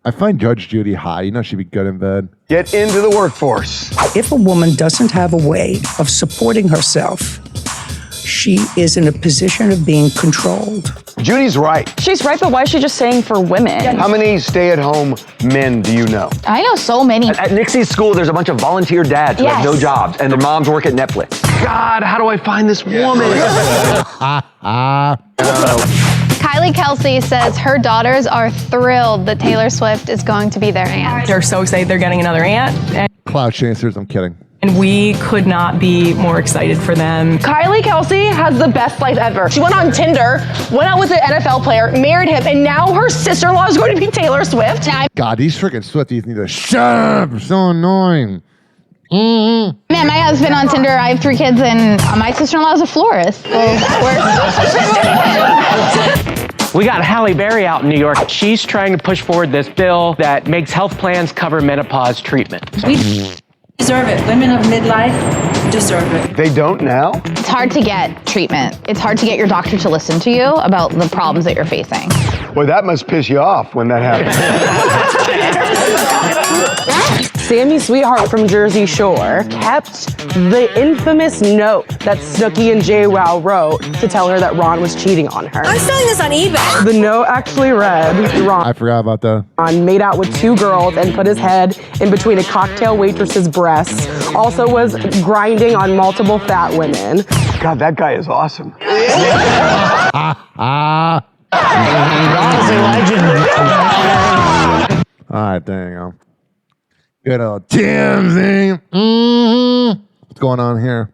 I find Judge Judy high. You know she'd be good in bed. Get into the workforce. If a woman doesn't have a way of supporting herself, she is in a position of being controlled. Judy's right. She's right, but why is she just saying for women? How many stay-at-home men do you know? I know so many. At Nixie's school, there's a bunch of volunteer dads who have no jobs, and their moms work at Netflix. God, how do I find this woman? Kylie Kelsey says her daughters are thrilled that Taylor Swift is going to be their aunt. They're so excited they're getting another aunt. Cloud chasers, I'm kidding. And we could not be more excited for them. Kylie Kelsey has the best life ever. She went on Tinder, went out with an NFL player, married him, and now her sister-in-law is going to be Taylor Swift. God, these freaking Swifties need to shut up. They're so annoying. Man, my husband on Tinder, I have 3 kids, and my sister-in-law is a florist. We got Halle Berry out in New York. She's trying to push forward this bill that makes health plans cover menopause treatment. Deserve it. Women of midlife deserve it. They don't now? It's hard to get treatment. It's hard to get your doctor to listen to you about the problems that you're facing. Boy, that must piss you off when that happens. Sammy Sweetheart from Jersey Shore kept the infamous note that Snooki and JWoww wrote to tell her that Ron was cheating on her. I'm selling this on eBay. The note actually read, Ron I forgot about that. made out with 2 girls and put his head in between a cocktail waitress's breasts. Also was grinding on multiple fat women. God, that guy is awesome. All right, there you go. Good old TMZ. What's going on here?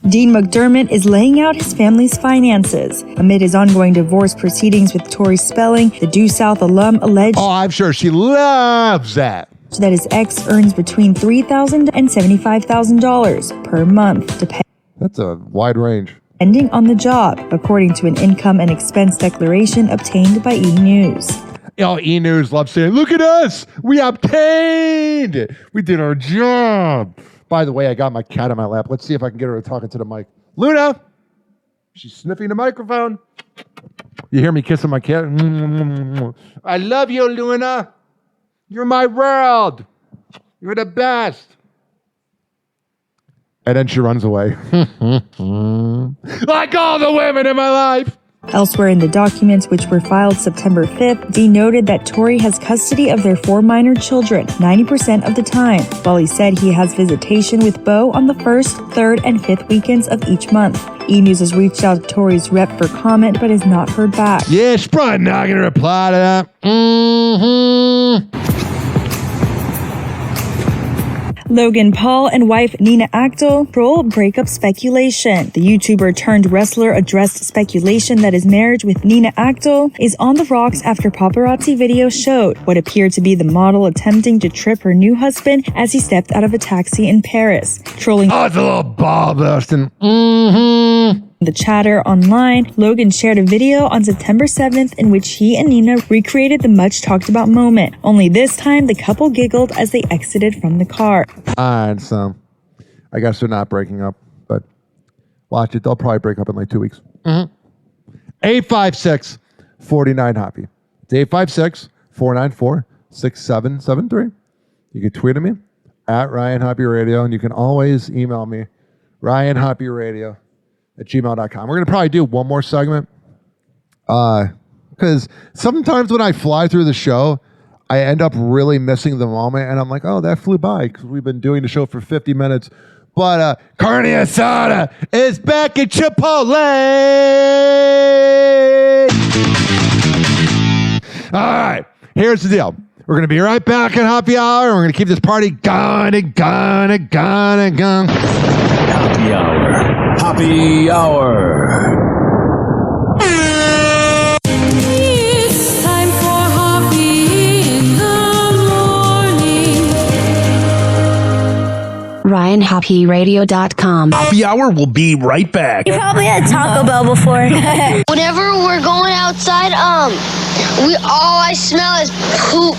Dean McDermott is laying out his family's finances. Amid his ongoing divorce proceedings with Tori Spelling, the Due South alum alleged I'm sure she loves that his ex earns between $3,000 and $75,000 per month, That's a wide range. depending on the job, according to an income and expense declaration obtained by E! News. E! News loves saying, look at us. We obtained. We did our job. By the way, I got my cat on my lap. Let's see if I can get her talking to the mic. Luna. She's sniffing the microphone. You hear me kissing my cat? I love you, Luna. You're my world. You're the best. And then she runs away. Like all the women in my life. Elsewhere in the documents, which were filed September 5th, Dean noted that Tori has custody of their 4 minor children 90% of the time, while he said he has visitation with Bo on the 1st, 3rd, and 5th weekends of each month. E! News has reached out to Tori's rep for comment, but has not heard back. Yeah, she's probably not going to reply to that. Logan Paul and wife Nina Actel troll breakup speculation. The YouTuber turned wrestler addressed speculation that his marriage with Nina Actel is on the rocks after paparazzi video showed what appeared to be the model attempting to trip her new husband as he stepped out of a taxi in Paris. Trolling it's a little ball busting. the chatter online, Logan shared a video on September 7th in which he and Nina recreated the much talked about moment. Only this time, the couple giggled as they exited from the car. Alright, so I guess they're not breaking up, but watch it. They'll probably break up in like 2 weeks. 856-49-HOPPY. It's 856-494-6773. You can tweet at me at Ryan Hoppe Radio, and you can always email me, RyanHoppeRadio@gmail.com. We're going to probably do one more segment because sometimes when I fly through the show, I end up really missing the moment, and I'm like, oh, that flew by because we've been doing the show for 50 minutes. But Carne Asada is back at Chipotle. All right, here's the deal. We're going to be right back at Happy Hour, and we're going to keep this party going and going and going and going. Happy Hour. Happy Hour. It's time for Hoppy in the morning. RyanHoppeRadio.com. Happy Hour will be right back. You probably had Taco Bell before. Whenever we're going outside, all I smell is poop.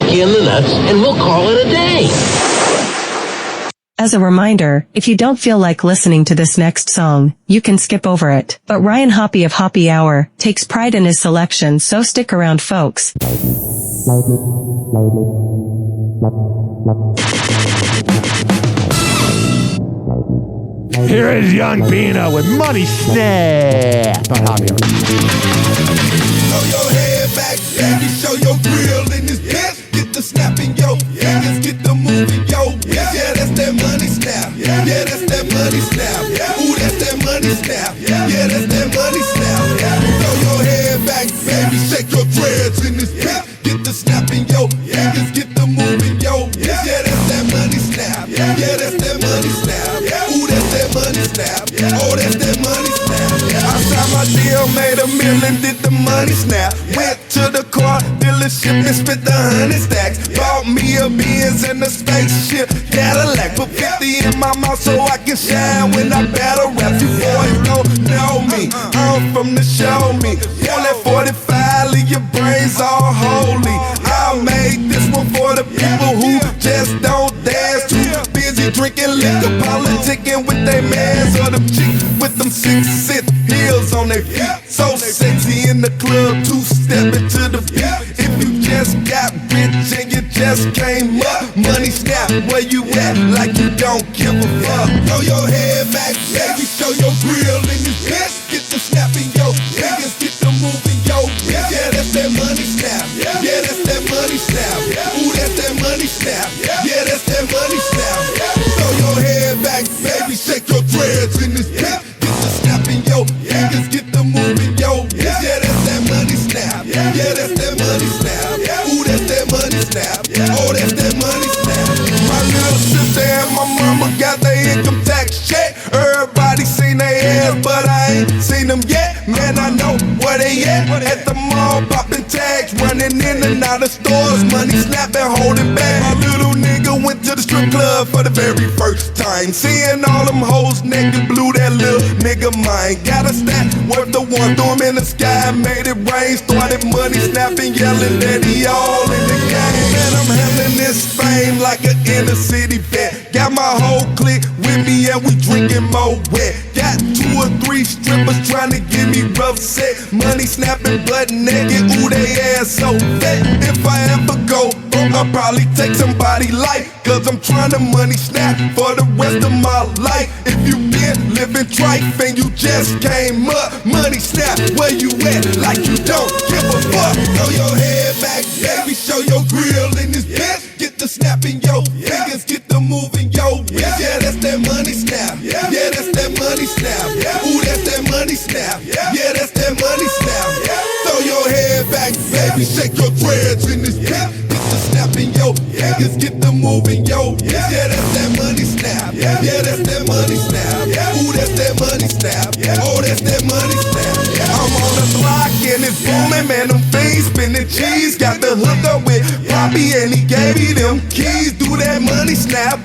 In the nuts, and we'll call it a day. As a reminder, if you don't feel like listening to this next song, you can skip over it. But Ryan Hoppe of Happy Hour takes pride in his selection, so stick around, folks. Here is Young Bina with Money Snap on Happy Hour. Throw your head back, baby, show your grill in this bitch. Get the snapping, yo. Fingers get the moving, yo. Yeah, that's that money snap. Yeah, that's that money snap. Ooh, that's that money snap. Yeah, that's that money snap. Throw your head back, baby, shake your dreads in this bitch. Get the snapping, yo. Fingers get the moving, yo. Yeah, that's that money snap. Yeah, that's that money snap. Ooh, that's that money snap. Oh, that's that money snap. I signed my deal, made $1 million, did the money snap. Went to the car dealership and spent 100 stacks. Bought me a Benz and a spaceship Cadillac. Put 50 in my mouth so I can shine when I battle rap. You boys don't know me, I'm from the show me. Pull that 45, leave your brains all holy. I made this one for the people who just don't dance. Too busy drinking liquor, politicking with their mans. Or them chicks with them 6'6" heels on their feet. So sexy in the club, two-stepping to the beat. If you just got rich and you just came up, money snap, where you at? Like you don't give a fuck. Throw your head back, baby, show your grill in this bitch. Get the snapping, yo. Fingers get the moving, yo. Yeah, that's that money snap. Yeah, that's that money snap. Ooh, that's that money snap. Yeah, that's that money snap. Throw your head back, baby, shake your dreads in this bitch. Get the snapping, yo. Fingers get the moving, yo. Yeah, that's that money snap. Yeah, that's that money snap. Ooh, that's that money snap. Oh, that's that money snap. My little sister and my mama got their income tax check. Everybody seen their ass, but I ain't seen them yet. Man, I know where they at. At the mall, popping tags, running in and out of stores. Money snapping, holding back. My little nigga went to the strip club for the very first time. Seeing all them hoes naked, blew that little nigga mind. Got a stack worth the one, threw him in the sky, made it rain. Started money snapping, yelling that he all in the game. Man, I'm handling this fame like an inner city vet. Got my whole clique with me and we drinking more wet. Got 2 or 3 strippers trying to give me rough sex. Money snapping, butt naked, ooh, they ass so fat. If I ever go broke, I'll probably take somebody's life. Cause I'm trying to money snap for the rest of my life. If you been living trife and you just came up. Money snap, where you at? Like you don't give a fuck. Throw your head back, baby, show your grill in this bitch. Get the snap in your fingers, get the move in your wrist. Yeah, that's that money snap. Yeah, that's that money snap. Ooh, that's that money snap. Yeah, that's that money snap. Throw your head back, baby, shake your dreads in this bitch. Get the snap in your fingers, get the move in your wrist. Yeah, that's that money snap. Yeah, that's that money snap. Ooh, that's that money snap. Oh, that's that money snap. I'm on the block and it's booming, man. Them fiends spinning cheese. Got the hook up with Poppy and he gave me them keys. Do that money snap.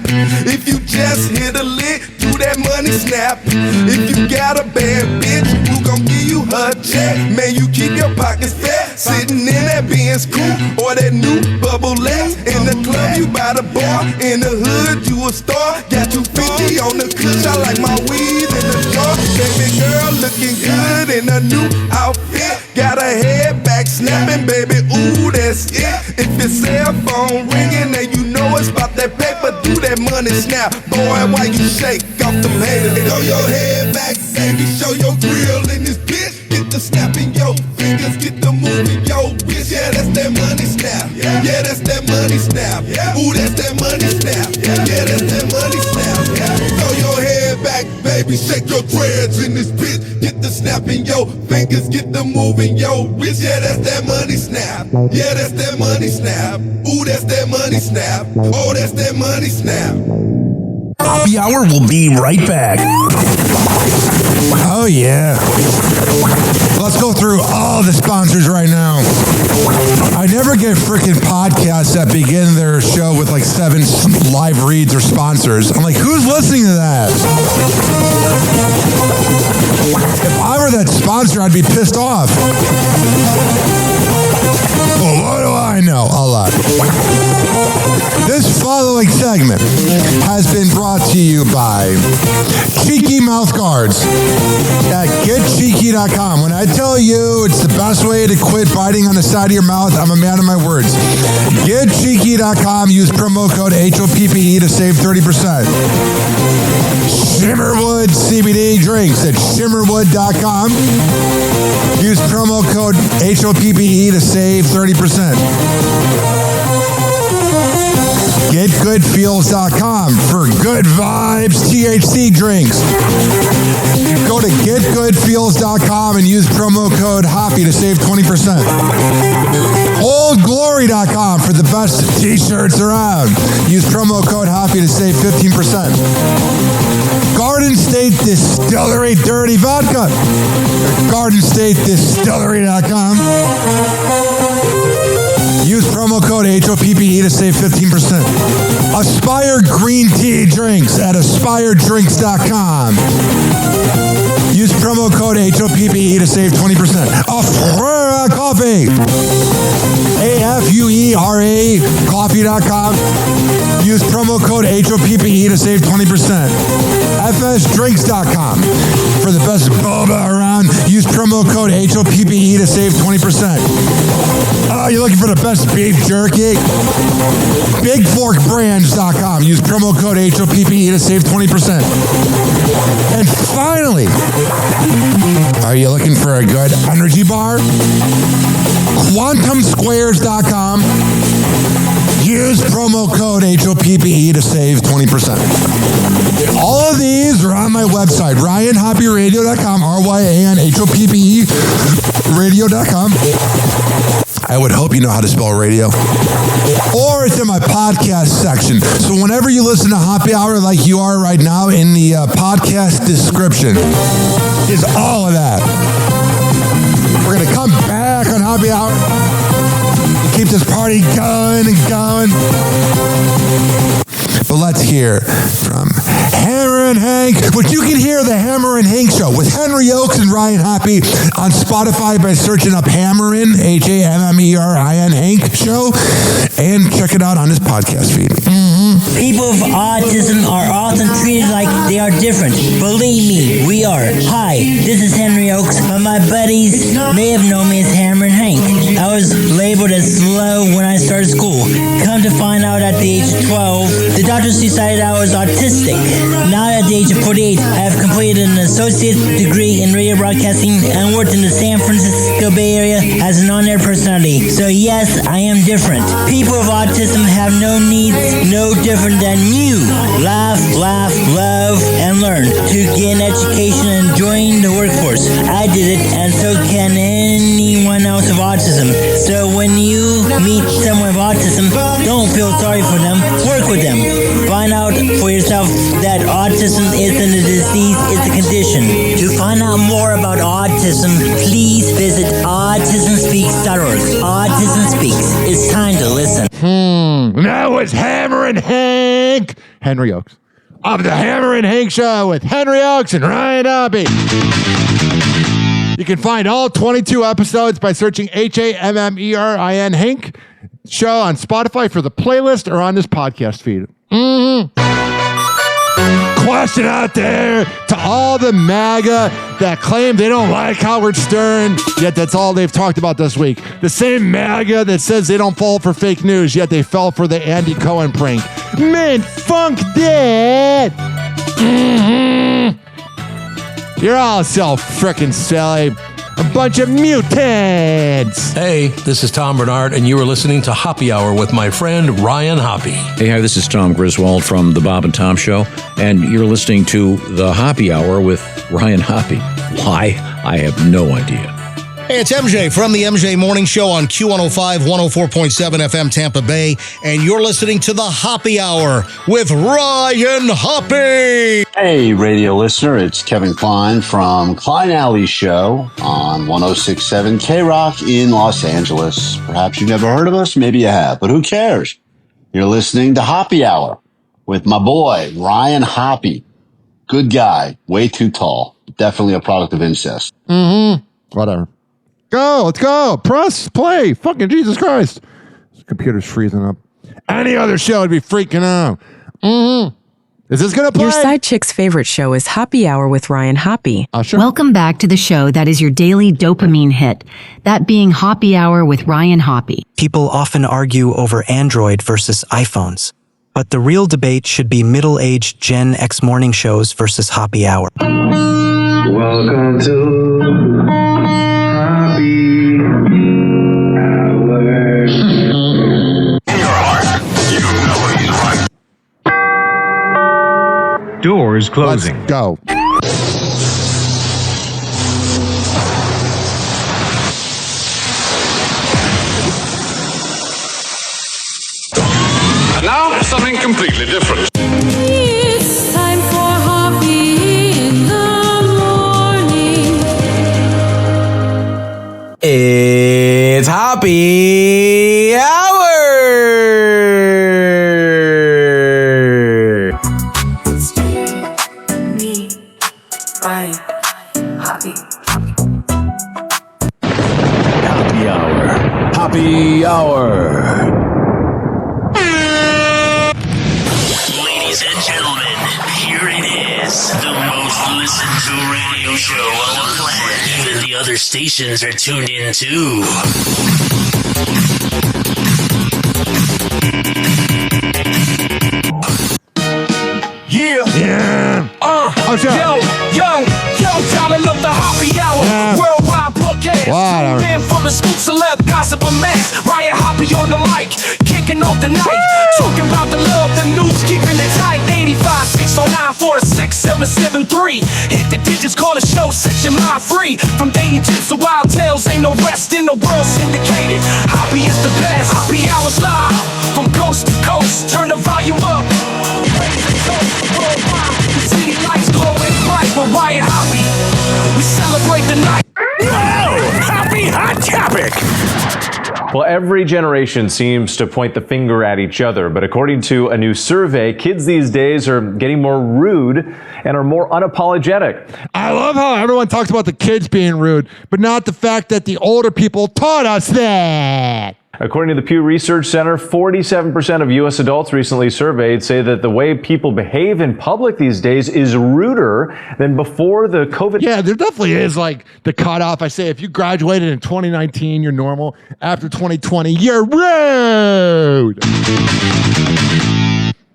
If you just hit a lick, do that money snap. If you got a bad bitch, who gon' give you her check? Man, you keep your pockets fat, sitting in that Benz coupe or that new Bubble X. In the club, you by the bar. In the hood, you a star. Got 250 on the kush. I like my weed in the jar. Baby girl looking good in a new outfit. Got her head back snapping, baby. Ooh, that's it. If your cell phone ringing and you know it's about that paper, do that money snap. Boy, why you shake off them haters? Throw your head back, baby. Show your grill in this bitch. Get the snap in your fingers, get the move in your wrist. Yeah, that's that money snap. Yeah, that's that money snap. Ooh, that's that money snap. Yeah, that's that money snap. Throw your head back, baby. Shake your dreads in this bitch. Get the snap in your fingers, get the move in your wrist. Yeah, that's that money snap. Yeah, that's that money snap. Ooh, that's that money snap. Oh, that's that money snap. Happy Hour will be right back. Oh, yeah. Let's go through all the sponsors right now. I never get freaking podcasts that begin their show with like 7 live reads or sponsors. I'm like, who's listening to that? If I were that sponsor, I'd be pissed off. Well, what do I know? A lot. This following segment has been brought to you by Cheeky Mouth Guards at getcheeky.com. When I tell you it's the best way to quit biting on the side of your mouth, I'm a man of my words. Getcheeky.com. Use promo code HOPPE to save 30%. Shimmerwood CBD drinks at shimmerwood.com. Use promo code HOPPE to save 30%. GetGoodFeels.com for good vibes THC drinks. Go to GetGoodFeels.com and use promo code HOPPY to save 20%. OldGlory.com for the best t-shirts around. Use promo code HOPPY to save 15%. Garden State Distillery Dirty Vodka. GardenStateDistillery.com. Use promo code HOPPE to save 15%. Aspire Green Tea Drinks at AspireDrinks.com. Use promo code HOPPE to save 20%. Afuera Coffee. AFUERA Coffee.com. Use promo code HOPPE to save 20%. FSDrinks.com. For the best boba around, use promo code HOPPE to save 20%. Oh, you're looking for the best beef jerky? BigForkBrands.com. Use promo code HOPPE to save 20%. And finally, are you looking for a good energy bar? QuantumSquares.com. Use promo code HOPPE to save 20%. All of these are on my website, RyanHoppyRadio.com, RyanHoppe Radio.com. I would hope you know how to spell radio. Or it's in my podcast section. So whenever you listen to Happy Hour like you are right now, in the podcast description is all of that. We're going to come back on Happy Hour. Keep this party going and going. But let's hear from Hammer and Hank, which you can hear the Hammer and Hank Show with Henry Oakes and Ryan Hoppe on Spotify by searching up Hammerin, HAMMERIN Hank Show, and check it out on his podcast feed. People with autism are often treated like they are different. Believe me, we are. Hi, this is Henry Oakes, but my buddies may have known me as Hammer and Hank. I was labeled as slow when I started school. Come to find out at the age of 12, the doctors decided I was autistic. Now at the age of 48, I have completed an associate degree in radio broadcasting and worked in the San Francisco Bay Area as an on-air personality. So yes, I am different. People with autism have no needs, no different than you. Laugh, love, and learn to get an education and join the workforce. I did it, and so can anyone else with autism. So when you meet someone with autism, don't feel sorry for them. Work with them. Find out for yourself that autism isn't a disease, it's a condition. To find out more about autism, please visit autismspeaks.org. Autism Speaks. It's time to listen. That was Hammer and Hank. Henry Oaks. Of the Hammer and Hank Show with Henry Oaks and Ryan Hoppe. You can find all 22 episodes by searching HAMMERIN Hank Show on Spotify for the playlist or on this podcast feed. Question out there to all the MAGA that claim they don't like Howard Stern, yet that's all they've talked about this week. The same MAGA that says they don't fall for fake news, yet they fell for the Andy Cohen prank. Man, funk that! You're all so frickin' silly. A bunch of mutants. Hey, this is Tom Bernard, and you are listening to Hoppe Hour with my friend Ryan Hoppe. Hey, hi, this is Tom Griswold from The Bob and Tom Show, and you're listening to the Hoppe Hour with Ryan Hoppe. Why? I have no idea. Hey, it's MJ from the MJ Morning Show on Q105, 104.7 FM Tampa Bay, and you're listening to the Hoppe Hour with Ryan Hoppe. Hey, radio listener, it's Kevin Klein from Klein Alley Show on 106.7 K-Rock in Los Angeles. Perhaps you've never heard of us, maybe you have, but who cares? You're listening to Hoppe Hour with my boy, Ryan Hoppe. Good guy, way too tall. Definitely a product of incest. Whatever. Go, let's go. Press play. Fucking Jesus Christ. This computer's freezing up. Any other show would be freaking out. Is this going to play? Your side chick's favorite show is Hoppe Hour with Ryan Hoppe. Sure. Welcome back to the show that is your daily dopamine hit. That being Hoppe Hour with Ryan Hoppe. People often argue over Android versus iPhones. But the real debate should be middle-aged Gen X morning shows versus Hoppe Hour. Welcome to Hoppe Hour. In your heart, you know he's right. Doors closing. Let's go. And now, something completely different. It's time for Hoppe in the morning. It's Hoppe Hour! It's me, Ryan, Hoppe. Hoppe Hour. Hoppe Hour. Ladies and gentlemen, here it is. The most listened to radio show on the planet. Even the other stations are tuned in too. Yeah. Yo, talent of the Hoppe Hour. Worldwide broadcast. Whatever. Man from the scoop celeb, gossip a mess. Ryan Hoppe on the mic, kicking off the night. Talking about the love, the news, keeping it tight. 85 609 46 773. Hit the digits, call the show, set your mind free. From dating tips to wild tales, ain't no rest in the world syndicated. Hoppe is the best. Hoppe Hour's live from coast to coast. Turn the volume up. Praise the coast worldwide. The city lights glowing bright with Ryan Hoppe. We celebrate the night. Happy Hot Topic! Well, every generation seems to point the finger at each other, but according to a new survey, kids these days are getting more rude and are more unapologetic. I love how everyone talks about the kids being rude, but not the fact that the older people taught us that. According to the Pew Research Center, 47% of U.S. adults recently surveyed say that the way people behave in public these days is ruder than before the COVID. Yeah, there definitely is like the cutoff. I say if you graduated in 2019, you're normal. After 2020, you're rude.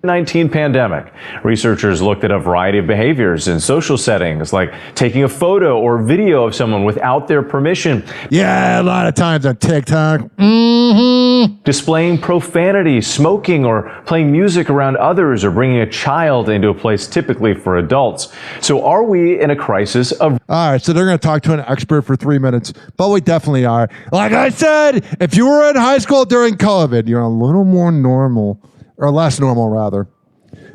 19 pandemic. Researchers looked at a variety of behaviors in social settings, like taking a photo or video of someone without their permission. Yeah, a lot of times on TikTok. Displaying profanity, smoking, or playing music around others, or bringing a child into a place typically for adults. So are we in a crisis of... All right, so they're going to talk to an expert for 3 minutes, but we definitely are. Like I said, if you were in high school during COVID, you're a little more normal. Or less normal, rather,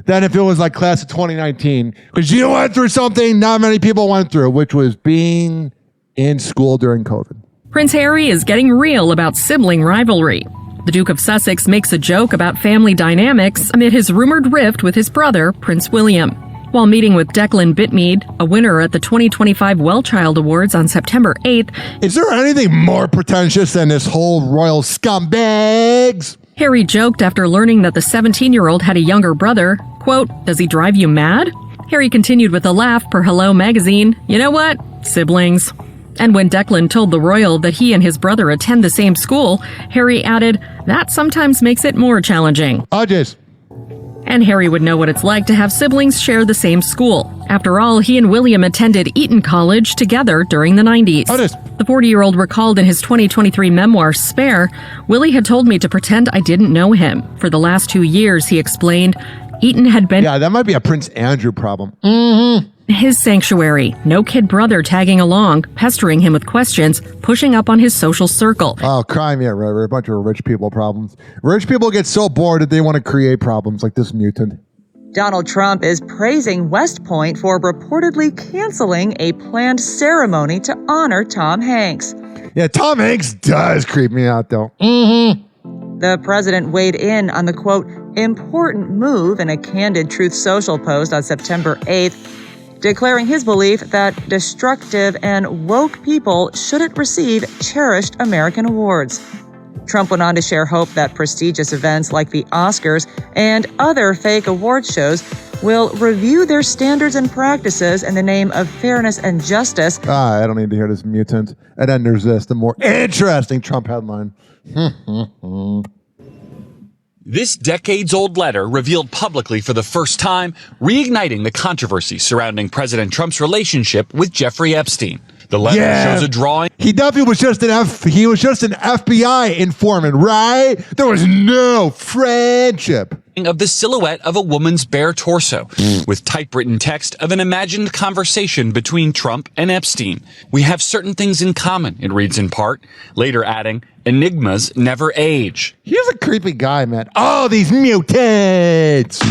than if it was like class of 2019. Because you went through something not many people went through, which was being in school during COVID. Prince Harry is getting real about sibling rivalry. The Duke of Sussex makes a joke about family dynamics amid his rumored rift with his brother, Prince William. While meeting with Declan Bitmead, a winner at the 2025 Wellchild Awards on September 8th. Is there anything more pretentious than this whole royal scumbags? Harry joked after learning that the 17-year-old had a younger brother, quote, "Does he drive you mad?" Harry continued with a laugh per Hello magazine, "You know what? Siblings." And when Declan told the royal that he and his brother attend the same school, Harry added, "That sometimes makes it more challenging." And Harry would know what it's like to have siblings share the same school. After all, he and William attended Eton College together during the 90s. The 40-year-old recalled in his 2023 memoir, Spare, "Willie had told me to pretend I didn't know him. For the last 2 years," he explained, "Eton had been..." Yeah, that might be a Prince Andrew problem. His sanctuary, no kid brother tagging along, pestering him with questions, pushing up on his social circle. Oh, cry me a river. A bunch of rich people problems. Rich people get so bored that they want to create problems like this mutant. Donald Trump is praising West Point for reportedly canceling a planned ceremony to honor Tom Hanks. Yeah, Tom Hanks does creep me out, though. The president weighed in on the, quote, important move in a candid Truth Social post on September 8th, declaring his belief that destructive and woke people shouldn't receive cherished American awards. Trump went on to share hope that prestigious events like the Oscars and other fake award shows will review their standards and practices in the name of fairness and justice. I don't need to hear this mutant. And then there's this, the more interesting Trump headline. This decades-old letter revealed publicly for the first time, reigniting the controversy surrounding President Trump's relationship with Jeffrey Epstein. The letter shows a drawing. He definitely was just an FBI informant, right? There was no friendship. Of the silhouette of a woman's bare torso, with typewritten text of an imagined conversation between Trump and Epstein. "We have certain things in common," it reads in part, later adding, "Enigmas never age." He's a creepy guy, man. Oh, these mutants!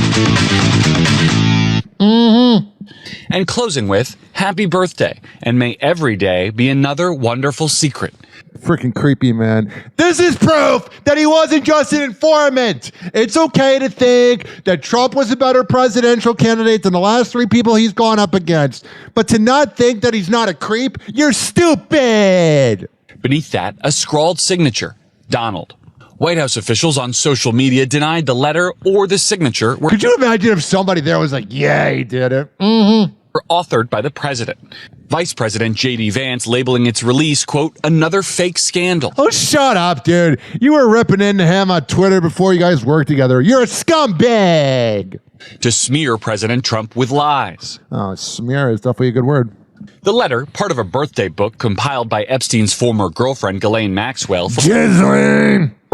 And closing with, "Happy birthday, and may every day be another wonderful secret." Freaking creepy, man. This is proof that he wasn't just an informant. It's okay to think that Trump was a better presidential candidate than the last 3 people he's gone up against. But to not think that he's not a creep, you're stupid. Beneath that, a scrawled signature, Donald. White House officials on social media denied the letter or the signature were... Could you imagine if somebody there was like, yeah, he did it? Were authored by the president. Vice President J.D. Vance labeling its release, quote, "another fake scandal." Oh, shut up, dude. You were ripping into him on Twitter before you guys worked together. You're a scumbag. To smear President Trump with lies. Oh, smear is definitely a good word. The letter, part of a birthday book compiled by Epstein's former girlfriend, Ghislaine Maxwell, for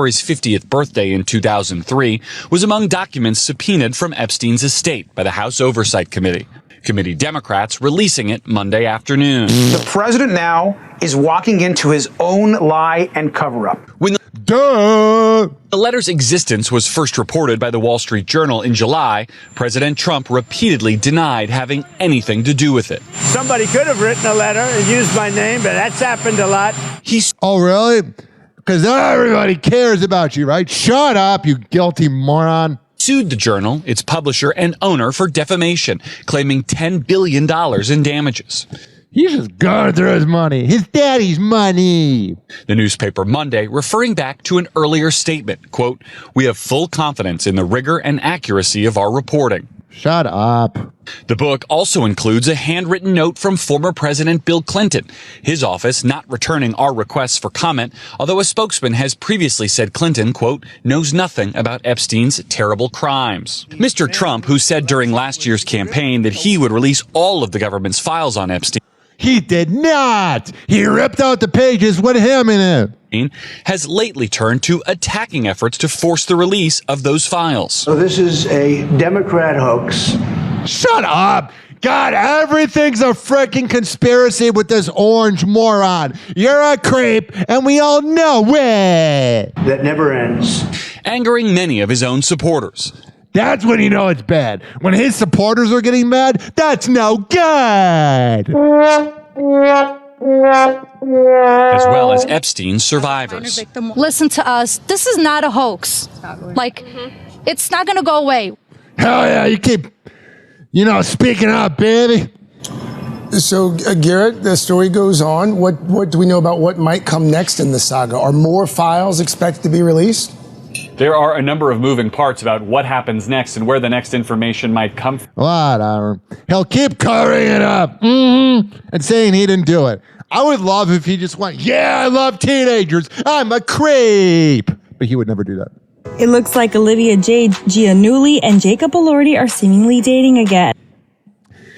his 50th birthday in 2003, was among documents subpoenaed from Epstein's estate by the House Oversight Committee. Committee Democrats releasing it Monday afternoon. The president now is walking into his own lie and cover-up. When the letter's existence was first reported by the Wall Street Journal in July, President Trump repeatedly denied having anything to do with it. Somebody could have written a letter and used my name, but that's happened a lot. Oh, really? Because everybody cares about you, right? Shut up, you guilty moron. Sued the Journal, its publisher and owner, for defamation, claiming $10 billion in damages. He's just going through his money. His daddy's money. The newspaper Monday referring back to an earlier statement, quote, "We have full confidence in the rigor and accuracy of our reporting." Shut up. The book also includes a handwritten note from former President Bill Clinton, his office not returning our requests for comment, although a spokesman has previously said Clinton, quote, "knows nothing about Epstein's terrible crimes." Mr. Trump, who said during last year's campaign that he would release all of the government's files on Epstein, he did not. He ripped out the pages with him in it. Has lately turned to attacking efforts to force the release of those files. So this is a Democrat hoax. Shut up. God, everything's a freaking conspiracy with this orange moron. You're a creep, and we all know it. That never ends. Angering many of his own supporters. That's when you know it's bad. When his supporters are getting mad, that's no good. As well as Epstein's survivors. Listen to us. This is not a hoax. Like, it's not going to go away. Hell yeah, you keep, speaking up, baby. So, Garrett, the story goes on. What do we know about what might come next in the saga? Are more files expected to be released? There are a number of moving parts about what happens next and where the next information might come from. Whatever. He'll keep covering it up and saying he didn't do it. I would love if he just went, yeah, I love teenagers. I'm a creep. But he would never do that. It looks like Olivia Jade Giannulli and Jacob Elordi are seemingly dating again.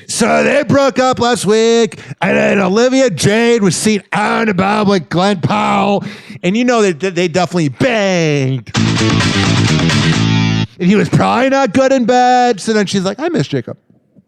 So they broke up last week, and then Olivia Jade was seen out and about with Glenn Powell, and they definitely banged. And he was probably not good in bed, so then she's like, I miss Jacob.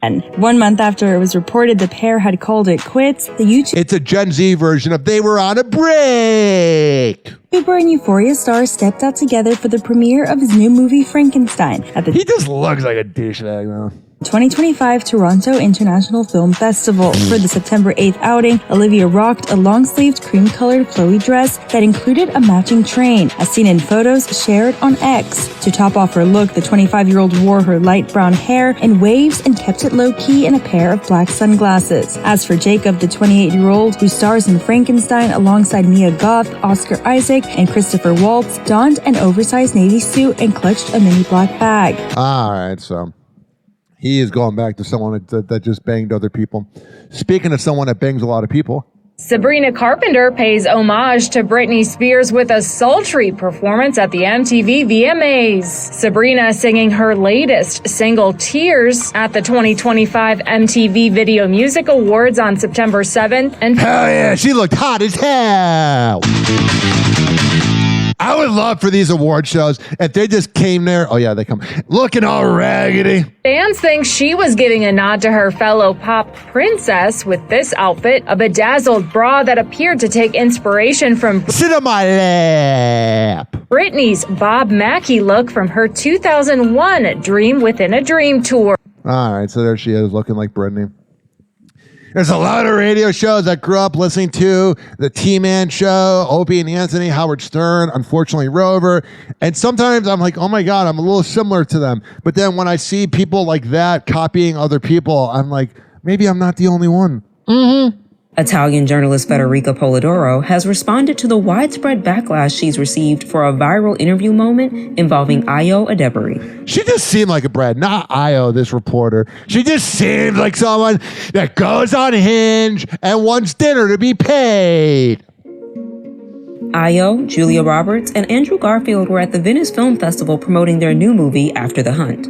And 1 month after it was reported the pair had called it quits, the YouTube... It's a Gen Z version of they were on a break. YouTuber and Euphoria star stepped out together for the premiere of his new movie Frankenstein at the... He just looks like a douchebag, though. 2025 Toronto International Film Festival. For the September 8th outing, Olivia rocked a long-sleeved cream-colored flowy dress that included a matching train, as seen in photos shared on X. To top off her look, the 25-year-old wore her light brown hair in waves and kept it low-key in a pair of black sunglasses. As for Jacob, the 28-year-old, who stars in Frankenstein alongside Mia Goth, Oscar Isaac, and Christopher Waltz, donned an oversized navy suit and clutched a mini black bag. All right, so... he is going back to someone that just banged other people. Speaking of someone that bangs a lot of people. Sabrina Carpenter pays homage to Britney Spears with a sultry performance at the MTV VMAs. Sabrina singing her latest single, Tears, at the 2025 MTV Video Music Awards on September 7th. And hell yeah, she looked hot as hell. I would love for these award shows if they just came there. Oh yeah, they come looking all raggedy. Fans think she was giving a nod to her fellow pop princess with this outfit, a bedazzled bra that appeared to take inspiration from sit on my lap. Britney's Bob Mackie look from her 2001 Dream Within a Dream tour. All right, so there she is looking like Britney. There's a lot of radio shows I grew up listening to. The T-Man Show, Opie and Anthony, Howard Stern, unfortunately Rover. And sometimes I'm like, oh my God, I'm a little similar to them. But then when I see people like that copying other people, I'm like, maybe I'm not the only one. Mm-hmm. Italian journalist Federica Polidoro has responded to the widespread backlash she's received for a viral interview moment involving Ayo Edebiri. She just seemed like a Brad, not Ayo, this reporter. She just seemed like someone that goes on Hinge and wants dinner to be paid. Ayo, Julia Roberts, and Andrew Garfield were at the Venice Film Festival promoting their new movie, After the Hunt.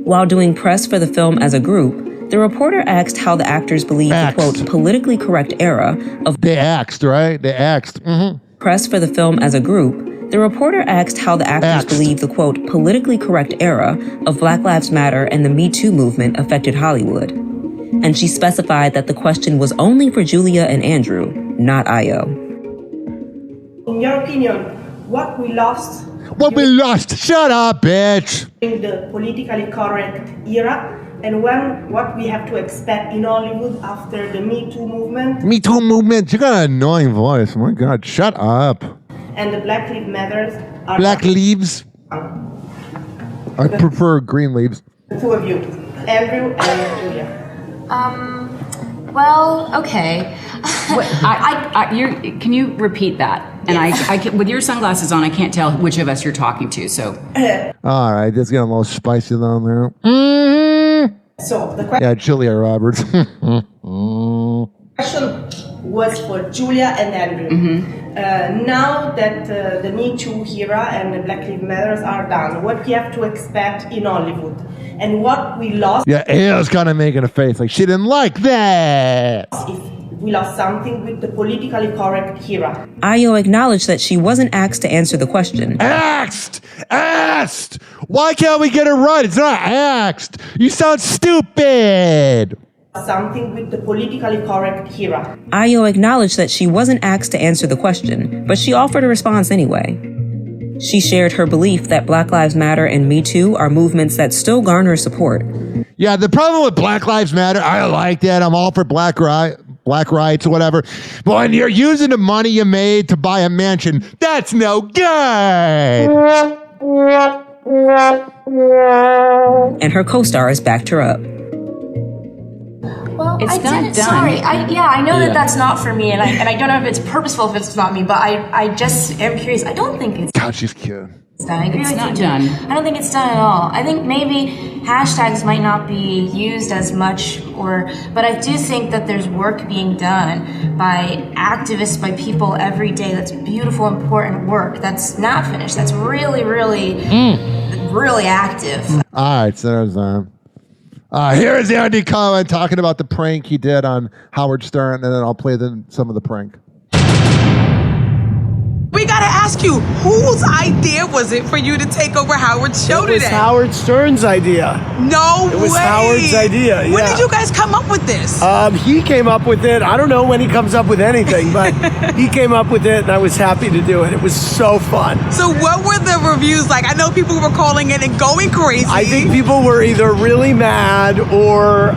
While doing press for the film as a group, the reporter asked how the actors believe the, quote, politically correct era of... They axed, right? They axed. Mm-hmm. Press for the film as a group, the reporter asked how the actors believe the, quote, politically correct era of Black Lives Matter and the Me Too movement affected Hollywood. And she specified that the question was only for Julia and Andrew, not Ayo. In your opinion, what we lost... What we lost? Shut up, bitch! ...in the politically correct era... and what we have to expect in Hollywood after the Me Too movement. Me Too movement? You got an annoying voice. Oh my God, shut up. And the Black Lives Matters are... Black leaves? I prefer green leaves. The two of you, Andrew and Julia. Well, okay. Can you repeat that? And I can, with your sunglasses on, I can't tell which of us you're talking to. So, All right, this is getting a little spicy down there. So the question. Yeah, Julia Roberts. Question was for Julia and Andrew. Now that the Me Too era and the Black Lives Matter are done, what we have to expect in Hollywood, and what we lost. Yeah, Ayo's kind of making a face like she didn't like that. If we lost something with the politically correct era. Ayo acknowledged that she wasn't asked to answer the question. Asked! Why can't we get it right? It's not asked. You sound stupid. Something with the politically correct era. Ayo acknowledged that she wasn't asked to answer the question, but she offered a response anyway. She shared her belief that Black Lives Matter and Me Too are movements that still garner support. Yeah, the problem with Black Lives Matter, I like that. I'm all for black rights or whatever. But when you're using the money you made to buy a mansion, that's no good. And her co-stars backed her up. Well, It's I not didn't. done. Sorry. I know Yeah. that that's not for me, and I don't know if it's purposeful if it's not me, but I just am curious. I don't think it's God, she's cute. done. I agree It's with not you. done. I don't think it's done at all. I think maybe hashtags might not be used as much, but I do think that there's work being done by activists, by people every day. That's beautiful, important work. That's not finished. That's really, really, really active. All right, so there's here's Andy Cohen talking about the prank he did on Howard Stern, and then I'll play some of the prank. We gotta ask you, whose idea was it for you to take over Howard's show today? It was Howard Stern's idea. No It was way. Howard's idea, When yeah. did you guys come up with this? He came up with it. I don't know when he comes up with anything, but he came up with it, and I was happy to do it. It was so fun. So what were the reviews like? I know people were calling it and going crazy. I think people were either really mad or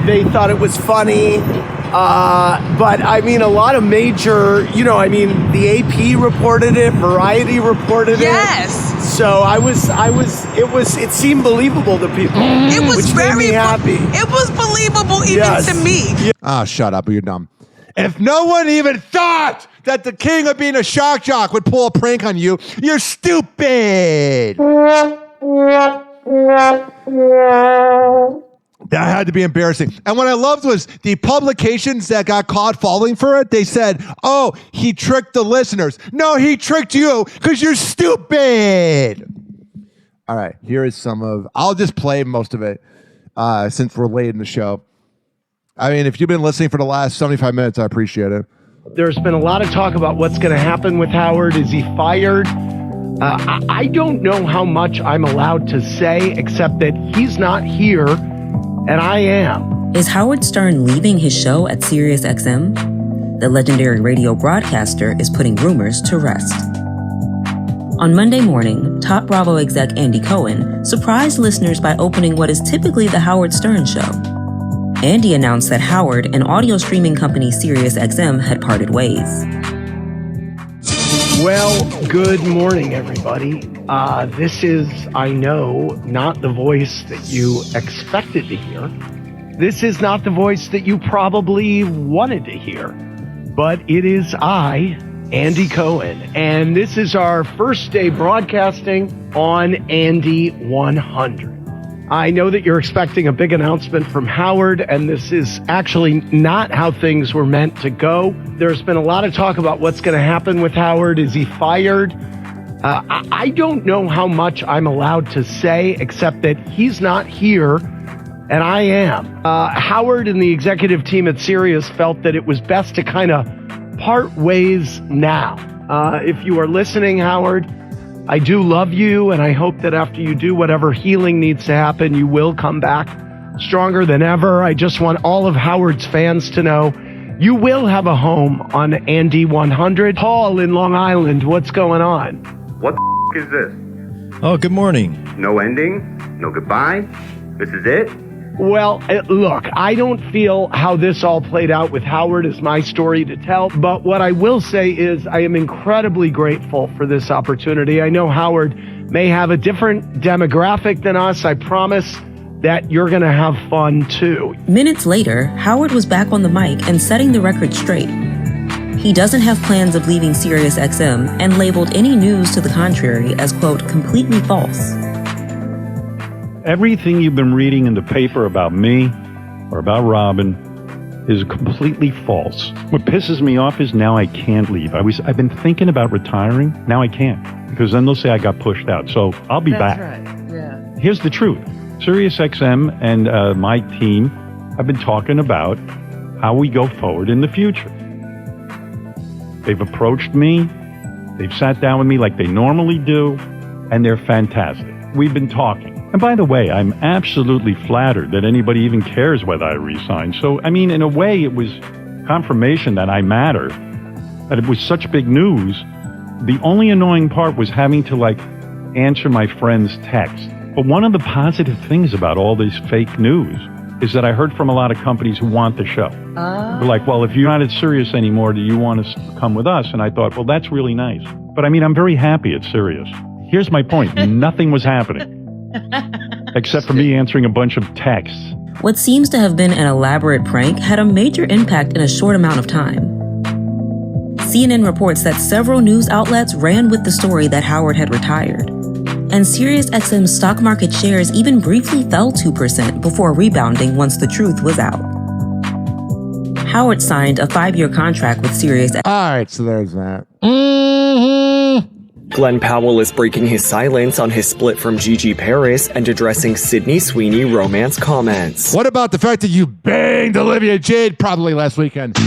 they thought it was funny. But I mean, a lot of major, the AP reported it, Variety reported it. Yes. So it seemed believable to people. It was which made me happy. It was believable even Yes. to me. Ah, shut up, you're dumb. If no one even thought that the king of being a shock jock would pull a prank on you, you're stupid. That had to be embarrassing. And what I loved was the publications that got caught falling for it. They said, oh, he tricked the listeners. No, he tricked you because you're stupid. All right, here is I'll just play most of it since we're late in the show. I mean, if you've been listening for the last 75 minutes, I appreciate it. There's been a lot of talk about what's going to happen with Howard. Is he fired? I don't know how much I'm allowed to say, except that he's not here. And I am. Is Howard Stern leaving his show at SiriusXM? The legendary radio broadcaster is putting rumors to rest. On Monday morning, top Bravo exec Andy Cohen surprised listeners by opening what is typically the Howard Stern show. Andy announced that Howard and audio streaming company SiriusXM had parted ways. Well, good morning, everybody. This is, I know, not the voice that you expected to hear. This is not the voice that you probably wanted to hear. But it is I, Andy Cohen, and this is our first day broadcasting on Andy 100. I know that you're expecting a big announcement from Howard, and this is actually not how things were meant to go. There's been a lot of talk about what's going to happen with Howard. Is he fired? I don't know how much I'm allowed to say, except that he's not here, and I am. Howard and the executive team at Sirius felt that it was best to kind of part ways now. If you are listening, Howard, I do love you, and I hope that after you do whatever healing needs to happen, you will come back stronger than ever. I just want all of Howard's fans to know you will have a home on Andy 100. Paul in Long Island, what's going on? What the is this? Oh, good morning. No ending? No goodbye? This is it? Well, look, I don't feel how this all played out with Howard is my story to tell, but what I will say is I am incredibly grateful for this opportunity. I know Howard may have a different demographic than us. I promise that you're going to have fun too. Minutes later, Howard was back on the mic and setting the record straight. He doesn't have plans of leaving SiriusXM and labeled any news to the contrary as, quote, completely false. Everything you've been reading in the paper about me or about Robin is completely false. What pisses me off is now I can't leave. I've been thinking about retiring. Now I can't, because then they'll say I got pushed out. So I'll be back. That's right. Yeah. Here's the truth. SiriusXM and my team have been talking about how we go forward in the future. They've approached me. They've sat down with me like they normally do, and they're fantastic. We've been talking. And by the way, I'm absolutely flattered that anybody even cares whether I resign. So, I mean, in a way, it was confirmation that I matter, that it was such big news. The only annoying part was having to, answer my friend's text. But one of the positive things about all this fake news is that I heard from a lot of companies who want the show. They're like, well, if you're not at Sirius anymore, do you want to come with us? And I thought, well, that's really nice. But I mean, I'm very happy at Sirius. Here's my point. Nothing was happening except for me answering a bunch of texts. What seems to have been an elaborate prank had a major impact in a short amount of time. CNN reports that several news outlets ran with the story that Howard had retired. And SiriusXM's stock market shares even briefly fell 2% before rebounding once the truth was out. Howard signed a 5-year contract with Sirius. All right, so there's that. Glenn Powell is breaking his silence on his split from Gigi Paris and addressing Sydney Sweeney romance comments. What about the fact that you banged Olivia Jade probably last weekend?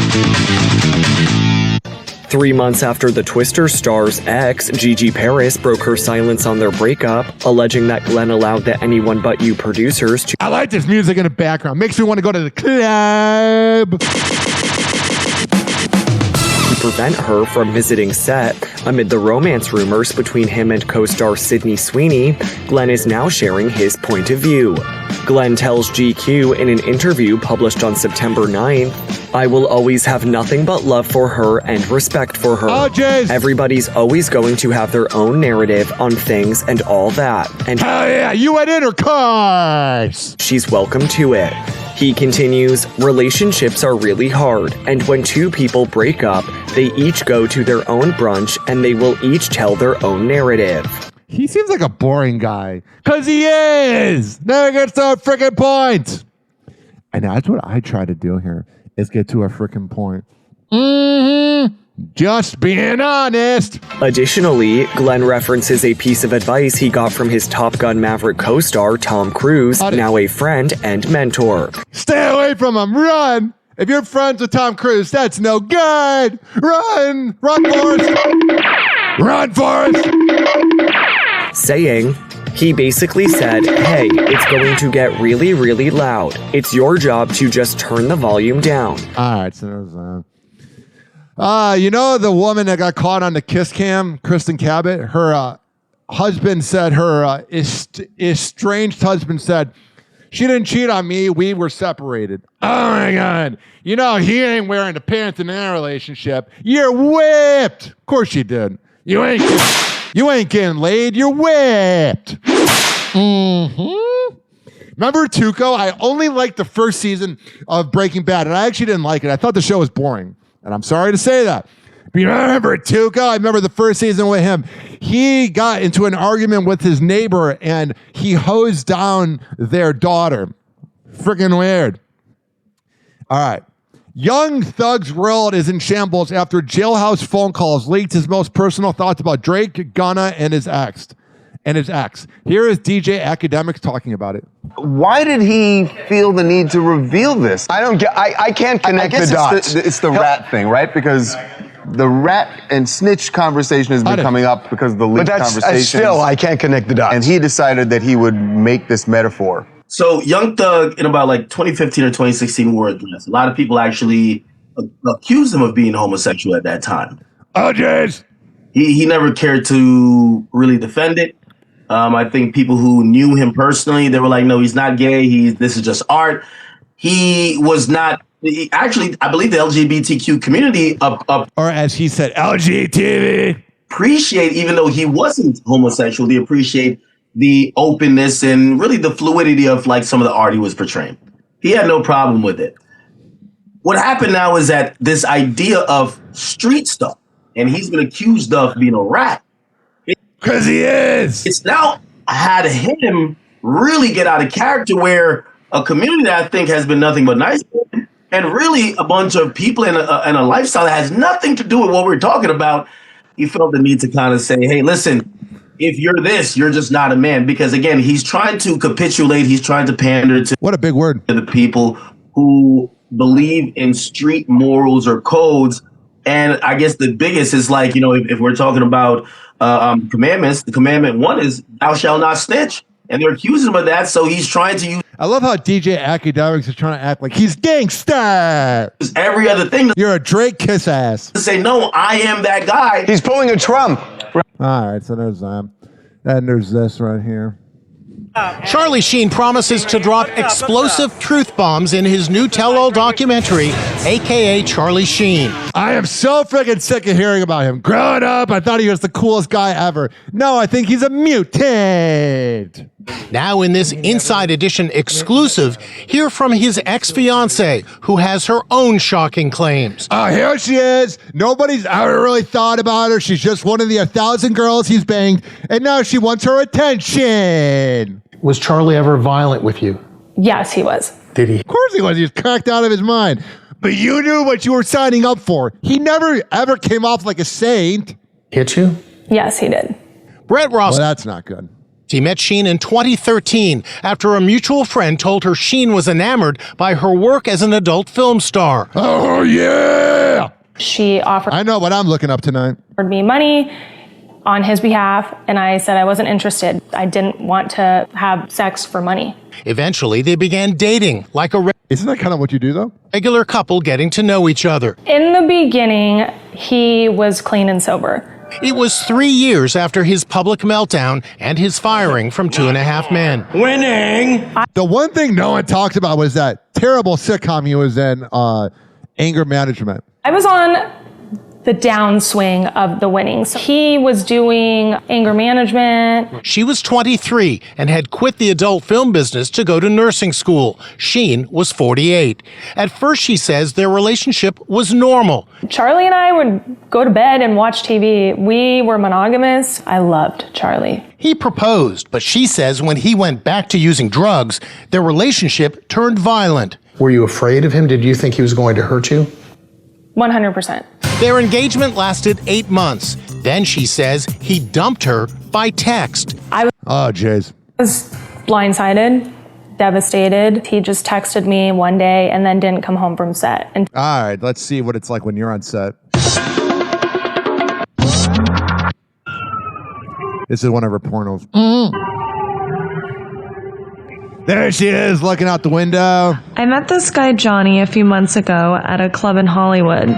3 months after the Twister star's ex, Gigi Paris, broke her silence on their breakup, alleging that Glenn allowed the Anyone But You producers to... I like this music in the background. Makes me want to go to the club. ...prevent her from visiting set. Amid the romance rumors between him and co-star Sydney Sweeney, Glenn is now sharing his point of view. Glenn tells GQ in an interview published on September 9th, I will always have nothing but love for her and respect for her. Oh, Jace. Everybody's always going to have their own narrative on things and all that. And hell yeah, you went intercourse. She's welcome to it. He continues, relationships are really hard, and when two people break up, they each go to their own brunch and they will each tell their own narrative. He seems like a boring guy. Because he is! Never gets to a freaking point! And that's what I try to do here, is get to a freaking point. Just being honest. Additionally, Glenn references a piece of advice he got from his Top Gun Maverick co-star Tom Cruise, now a friend and mentor. Stay away from him. Run. If you're friends with Tom Cruise, that's no good. Run. Run, Forrest. Run, Forrest. Saying, he basically said, hey, it's going to get really, really loud. It's your job to just turn the volume down. All right, so there's that. You know the woman that got caught on the kiss cam, Kristen Cabot? Her husband said, her estranged husband said, she didn't cheat on me, we were separated. Oh my God. You know, he ain't wearing the pants in their relationship. You're whipped. Of course you did. You ain't getting laid, you're whipped. Remember Tuco? I only liked the first season of Breaking Bad, and I actually didn't like it. I thought the show was boring. And I'm sorry to say that. But you remember Tuco? I remember the first season with him. He got into an argument with his neighbor and he hosed down their daughter. Freaking weird. All right. Young Thug's world is in shambles after jailhouse phone calls leaked his most personal thoughts about Drake, Gunna, and his ex. Here is DJ Academics talking about it. Why did he feel the need to reveal this? I don't get. I can't connect the dots. It's the rat thing, right? Because the rat and snitch conversation has been coming up because of the leaked conversation. Still, I can't connect the dots. And he decided that he would make this metaphor. So Young Thug, in about 2015 or 2016, wore a dress. A lot of people actually accused him of being homosexual at that time. Oh, jeez. He never cared to really defend it. I think people who knew him personally, they were like, no, he's not gay. This is just art. He was not. Actually, I believe the LGBTQ community or as he said, LGTV, appreciate, even though he wasn't homosexual, they appreciate the openness and really the fluidity of like some of the art he was portraying. He had no problem with it. What happened now is that this idea of street stuff, and he's been accused of being a rat. Because he is. It's now had him really get out of character where a community that I think has been nothing but nice and really a bunch of people in a lifestyle that has nothing to do with what we're talking about. He felt the need to kind of say, hey, listen, if you're this, you're just not a man. Because again, he's trying to capitulate. He's trying to pander to what a big word to the people who believe in street morals or codes. And I guess the biggest is like, if we're talking about commandments, the commandment 1 is thou shalt not snitch. And they're accusing him of that. So he's trying to use. I love how DJ Academics is trying to act like he's gangsta. Every other thing. You're a Drake kiss ass. To say, no, I am that guy. He's pulling a Trump. All right, so there's and there's this right here. Charlie Sheen promises to drop explosive truth bombs in his new tell-all documentary, a.k.a. Charlie Sheen. I am so freaking sick of hearing about him. Growing up, I thought he was the coolest guy ever. No, I think he's a mutant. Now in this Inside Edition exclusive, hear from his ex-fiancée, who has her own shocking claims. Here she is. Nobody's ever really thought about her. She's just one of the 1,000 girls he's banged, and now she wants her attention. Was Charlie ever violent with you? Yes, he was. Did he? Of course he was. He was cracked out of his mind. But you knew what you were signing up for. He never, ever came off like a saint. Hit you? Yes, he did. Brett Ross. Well, that's not good. He met Sheen in 2013 after a mutual friend told her Sheen was enamored by her work as an adult film star. Oh, yeah! She offered I know what I'm looking up tonight. Me money on his behalf, and I said I wasn't interested. I didn't want to have sex for money. Eventually, they began dating like a Isn't that kind of what you do, though? regular couple getting to know each other. In the beginning, he was clean and sober. It was 3 years after his public meltdown and his firing from 2.5 Men. Winning! The one thing no one talked about was that terrible sitcom he was in, Anger Management. I was on the downswing of the winnings. He was doing anger management. She was 23 and had quit the adult film business to go to nursing school. Sheen was 48. At first, she says their relationship was normal. Charlie and I would go to bed and watch TV. We were monogamous. I loved Charlie. He proposed, but she says when he went back to using drugs, their relationship turned violent. Were you afraid of him? Did you think he was going to hurt you? 100%. Their engagement lasted 8 months. Then she says he dumped her by text. I jeez. was blindsided, devastated. He just texted me one day and then didn't come home from set. And all right, let's see what it's like when you're on set. This is one of her pornos. There she is, looking out the window. I met this guy Johnny a few months ago at a club in Hollywood.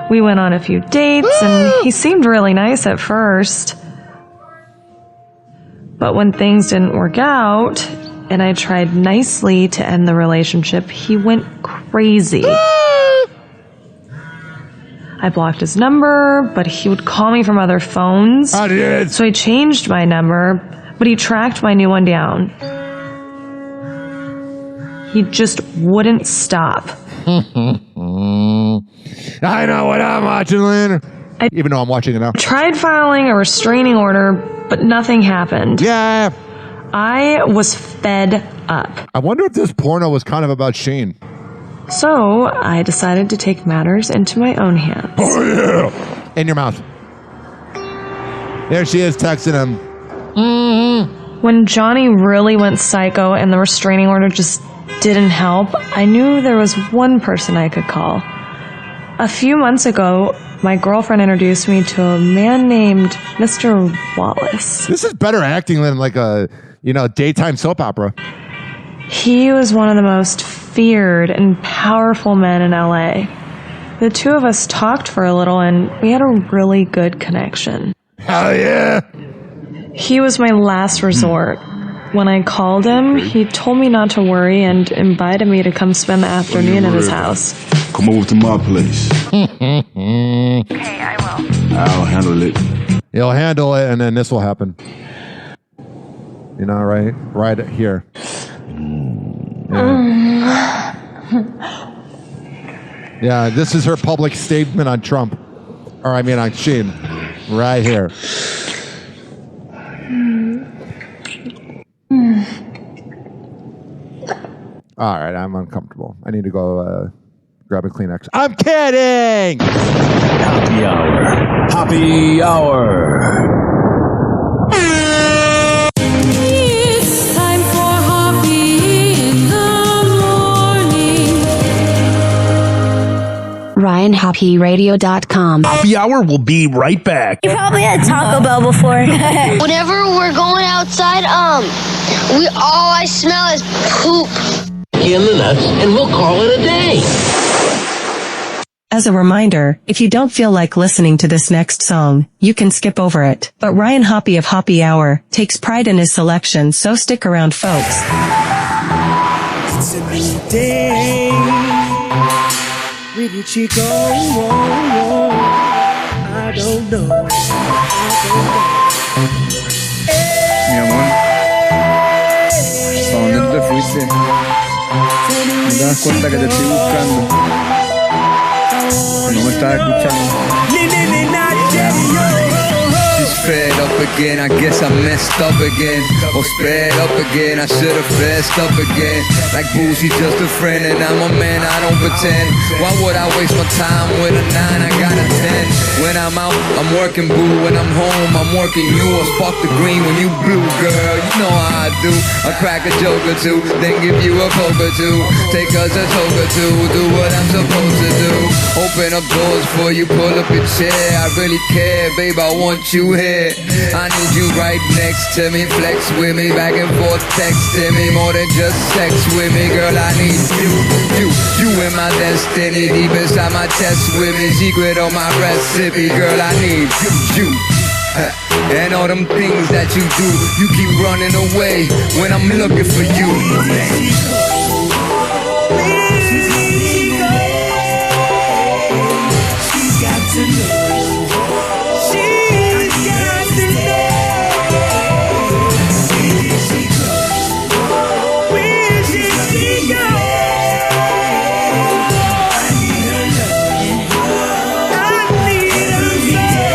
We went on a few dates and he seemed really nice at first. But when things didn't work out and I tried nicely to end the relationship, he went crazy. I blocked his number, but he would call me from other phones. So I changed my number, but he tracked my new one down. He just wouldn't stop. I know what I'm watching, Lynn. Even though I'm watching it now. Tried filing a restraining order, but nothing happened. Yeah. I was fed up. I wonder if this porno was kind of about Sheen. So I decided to take matters into my own hands. Oh, yeah. In your mouth. There she is texting him. When Johnny really went psycho and the restraining order just didn't help, I knew there was one person I could call. A few months ago, my girlfriend introduced me to a man named Mr. Wallace. This is better acting than like a, daytime soap opera. He was one of the most feared and powerful men in LA. The two of us talked for a little and we had a really good connection. Hell yeah! He was my last resort. When I called him, he told me not to worry and invited me to come spend the afternoon at his house. Come over to my place. Okay, I will. I'll handle it. He'll handle it, and then this will happen. You know, right here. Yeah, this is her public statement on Trump. Or I mean on Sheen. Right here. All right, I'm uncomfortable. I need to go grab a Kleenex. I'm kidding! Happy hour. Happy hour. It's time for Hoppe in the morning. RyanHoppyRadio.com. Happy hour will be right back. You probably had Taco Bell before. Whenever we're going outside, all I smell is poop. In the nuts, and we'll call it a day. As a reminder, if you don't feel like listening to this next song, you can skip over it. But Ryan Hoppe of Hoppe Hour takes pride in his selection, so stick around, folks. It's a new day. Where did she go? I don't know. Mi amor, ¿a dónde te fuiste? ¿No te das cuenta que te estoy buscando? No me estás escuchando. She's fed up again, I guess I messed up again. Or sped up again, I should've fessed up again. Like boo, she's just a friend and I'm a man, I don't pretend. Why would I waste my time with a 9, I got a 10. When I'm out, I'm working boo. When I'm home, I'm working you. Or spark the green when you blue, girl. You know how I do. I crack a joke or two, then give you a poke or two. Take us a toke or two, do what I'm supposed to do. Open up doors for you, pull up your chair. I really care, babe, I want you here. I need you right next to me. Flex with me, back and forth, texting me. More than just sex with me, girl, I need you in my destiny. Deep inside my chest with me, secret on my recipe. Girl, I need you. And all them things that you do, you keep running away when I'm looking for you. She's got to know. She's got to know. Where did she go? I need her love. I need her love.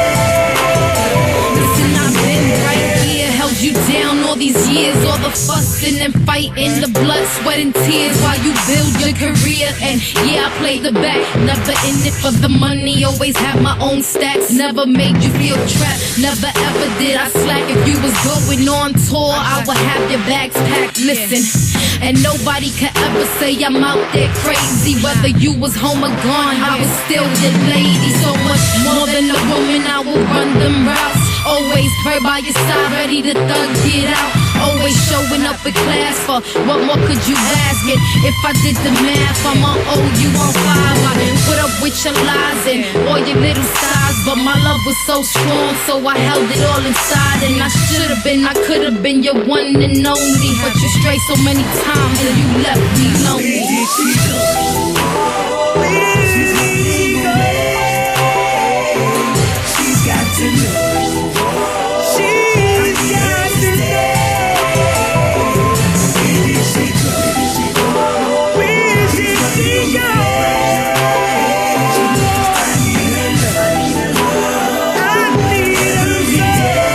Listen, I've been right here, held you down all these years, all the fussing and fighting, the blood, sweat, and tears while you build your career. And yeah, I played the back, never in it for the money, always had my own stacks, never made you feel trapped, never ever did I slack. If you was going on tour, I would have your bags packed. Listen, and nobody could ever say I'm out there crazy, whether you was home or gone, I was still your lady. So much more than a woman, I will run them routes. Always right by your side, ready to thug it out. Always showing up in class, for what more could you ask? And if I did the math, I'm on O, you on 5. I put up with your lies and all your little sighs, but my love was so strong, so I held it all inside. And I should've been, I could've been your one and only, but you strayed so many times and you left me lonely. She's got to know. She's got to know. Where did she go? Where did she go? I need her love. I need her love.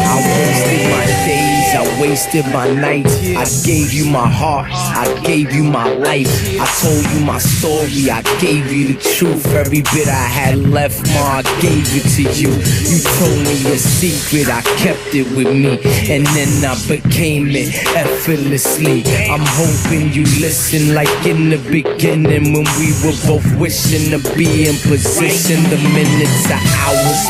I wasted my days, I wasted my nights. I gave you my heart, I gave you my life. I told you my story, I gave you the truth. Every bit I had left, ma, I gave it to you. You told me your secret, I kept it with me, and then I became it effortlessly. I'm hoping you listen like in the beginning, when we were both wishing to be in position. The minutes, the hours,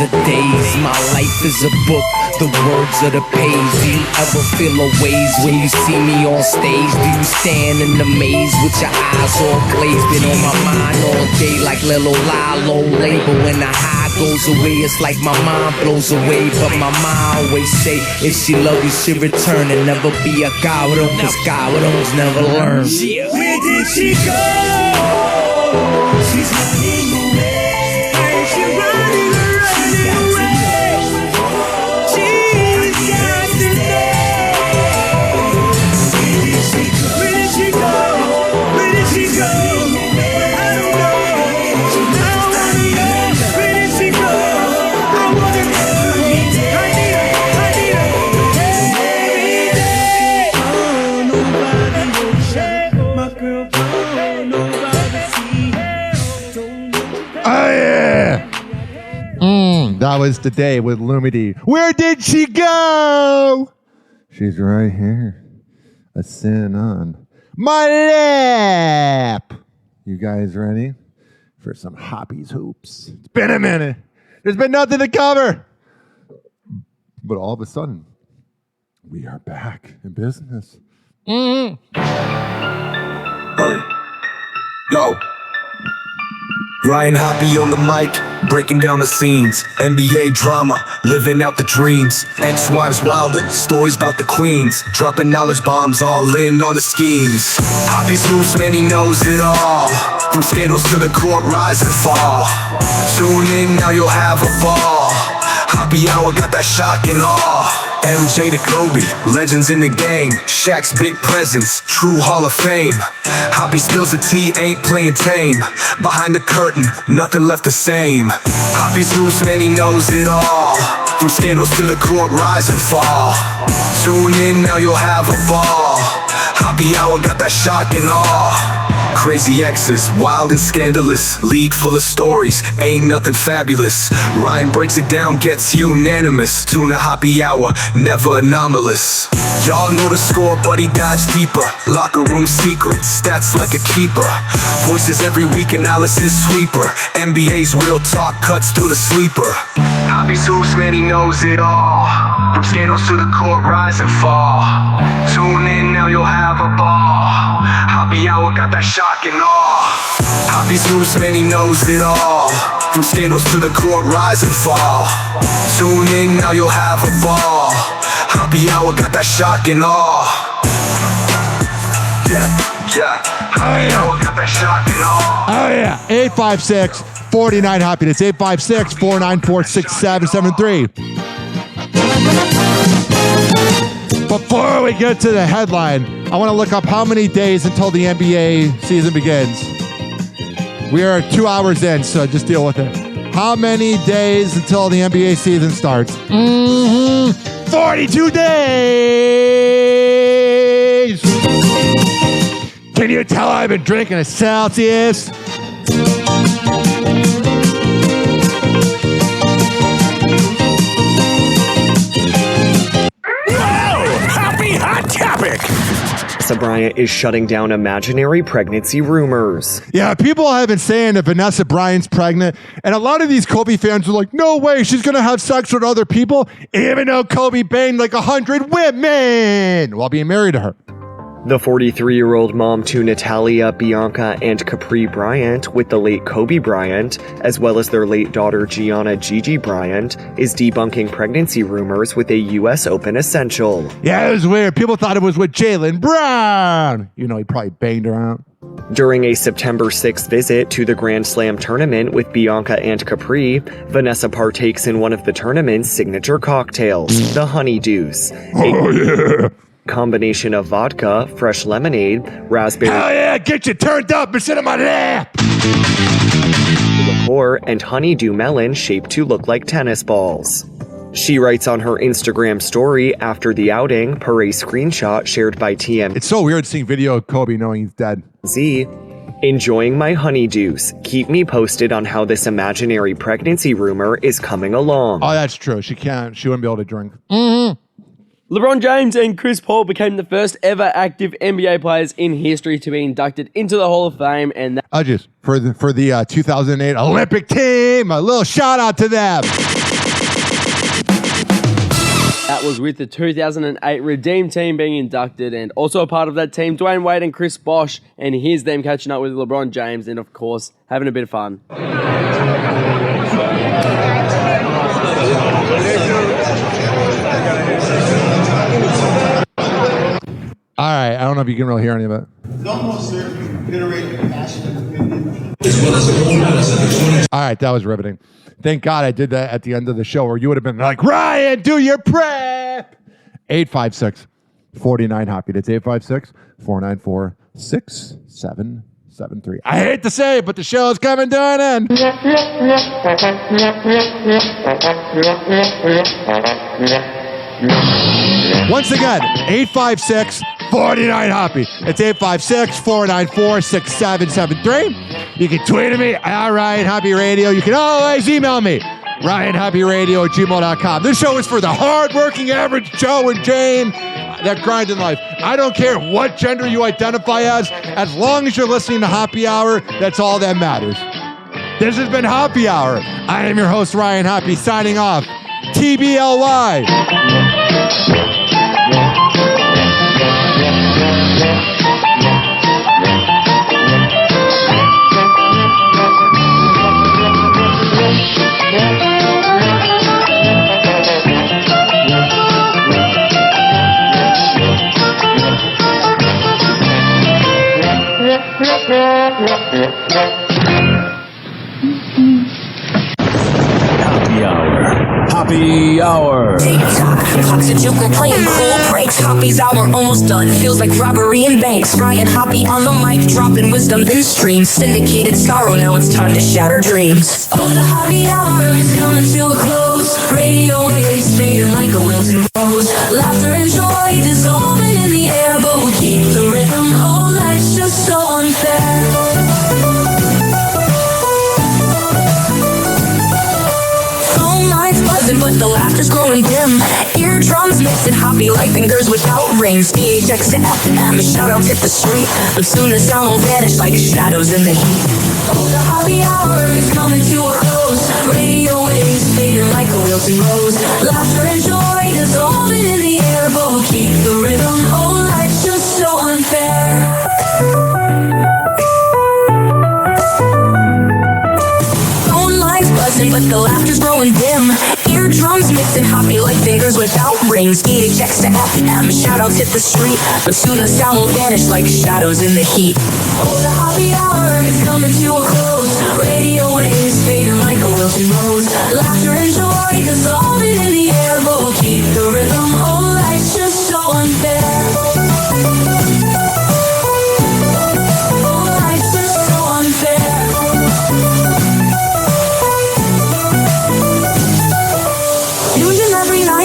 the days. My life is a book, the words of the page. Do you ever feel a ways when you see me on stage? Do you stand in the maze with your eyes all glazed? Been on my mind all day like Lilo Lilo label. When the high goes away, it's like my mind blows away. But my mind always say, if she love you, she return. And never be a coward, cause cowards never learn. Where did she go? She's running away. Why is she running away? She's That was the day with Lumity. Where did she go? She's right here. Sitting on my lap. You guys ready for some Hoppies hoops? It's been a minute. There's been nothing to cover. But all of a sudden, we are back in business. Yo. Ryan Hoppe on the mic, breaking down the scenes. NBA drama, living out the dreams. Ex-wives wilder, stories about the queens. Dropping knowledge bombs, all in on the schemes. Hoppe's loose, man, he knows it all. From scandals to the court, rise and fall. Tune in, now you'll have a ball. Hoppe Hour got that shock and awe. MJ to Kobe, legends in the game. Shaq's big presence, true Hall of Fame. Hoppe spills the tea, ain't playing tame. Behind the curtain, nothing left the same. Hoppe's loose, man, he knows it all. From scandals to the court, rise and fall. Tune in, now you'll have a ball. Hoppe Hour got that shock and awe. Crazy exes, wild and scandalous. League full of stories, ain't nothing fabulous. Ryan breaks it down, gets unanimous. Tune a Hoppe Hour, never anomalous. Y'all know the score, but he dives deeper. Locker room secrets, stats like a keeper. Voices every week, analysis sweeper. NBA's real talk cuts through the sleeper. Hoppe's hoops, man, he knows it all. From scandals to the court, rise and fall. Tune in, now you'll have a ball. Hoppe Hour got that shock and awe. Hoppe's hoops, man, he knows it all. From scandals to the court, rise and fall. Tune in, now you'll have a ball. Hoppe Hour got that shock and awe. Yeah. Hoppe Hour got that shock and awe. Oh yeah, 856-49 Hoppe. That's 856-494-6773. Before we get to the headline, I want to look up how many days until the NBA season begins. We are 2 hours in, so just deal with it. How many days until the NBA season starts? 42 days! Can you tell I've been drinking a Celsius? Hot topic. Vanessa Bryant is shutting down imaginary pregnancy rumors. Yeah, people have been saying that Vanessa Bryant's pregnant, and a lot of these Kobe fans are like, no way, she's going to have sex with other people, even though Kobe banged like 100 women while being married to her. The 43-year-old mom to Natalia, Bianca, and Capri Bryant, with the late Kobe Bryant, as well as their late daughter Gianna Gigi Bryant, is debunking pregnancy rumors with a U.S. Open essential. Yeah, it was weird. People thought it was with Jaylen Brown. You know, he probably banged her out. During a September 6th visit to the Grand Slam tournament with Bianca and Capri, Vanessa partakes in one of the tournament's signature cocktails, the Honeydews. Oh, yeah. Combination of vodka, fresh lemonade, raspberry... Hell yeah, get you turned up and sit on my lap! ...liqueur, and honeydew melon shaped to look like tennis balls. She writes on her Instagram story after the outing, per a screenshot shared by TMZ. It's so weird seeing video of Kobe knowing he's dead. Enjoying my honeydews. Keep me posted on how this imaginary pregnancy rumor is coming along. Oh, that's true. She wouldn't be able to drink. Mm-hmm. LeBron James and Chris Paul became the first ever active NBA players in history to be inducted into the Hall of Fame, and just for the 2008 Olympic team, a little shout out to them. That was with the 2008 Redeem team being inducted, and also a part of that team, Dwayne Wade and Chris Bosh, and here's them catching up with LeBron James and, of course, having a bit of fun. All right, I don't know if you can really hear any of it. All right, that was riveting. Thank God I did that at the end of the show, or you would have been like, Ryan, do your prep. 856-49-HOPPY. That's 856-494-6773. I hate to say it, but the show is coming to an end. Once again, 856-49-HOPPY. It's 856-494-6773. You can tweet at me, All Right Hoppy Radio. You can always email me, RyanHappyRadio@gmail.com. This show is for the hardworking average Joe and Jane that grind in life. I don't care what gender you identify as long as you're listening to Hoppy Hour, that's all that matters. This has been Hoppy Hour. I am your host, Ryan Hoppy, signing off. TBLY. Happy Hour. TikTok, oxygen playing cool breaks. Hoppy's hour almost done. Feels like robbery in banks. Ryan Hoppy on the mic, dropping wisdom in streams. Syndicated sorrow, now it's time to shatter dreams. Oh, the Hoppy Hour is coming to a close. Radio waves fading like a wilted rose. Laughter and joy dissolving in the air, but we'll keep the rhythm. Oh, life's just so unfair. But the laughter's growing dim. Eardrums mixing Hoppy like fingers without rings. DHX to FM, shoutouts hit the street. But soon the sound will vanish like shadows in the heat. Oh, the Hoppy Hour is coming to a close. Radio waves fading like a wilting rose. Laughter and joy dissolving in the air, but we'll keep the rhythm. Oh, life's just so unfair. Phone lines buzzing, but the laughter's growing dim. Eardrums mixing Hoppy like fingers without rings. DHX to FM, shoutouts hit the street. But soon the sound will vanish like shadows in the heat. Oh, the Hoppy Hour is coming to a close. Radio waves fading like a wilted rose. Laughter and joy dissolving in the air, but we'll keep the rhythm. Oh, life's just so unfair. Oh, life's just so unfair.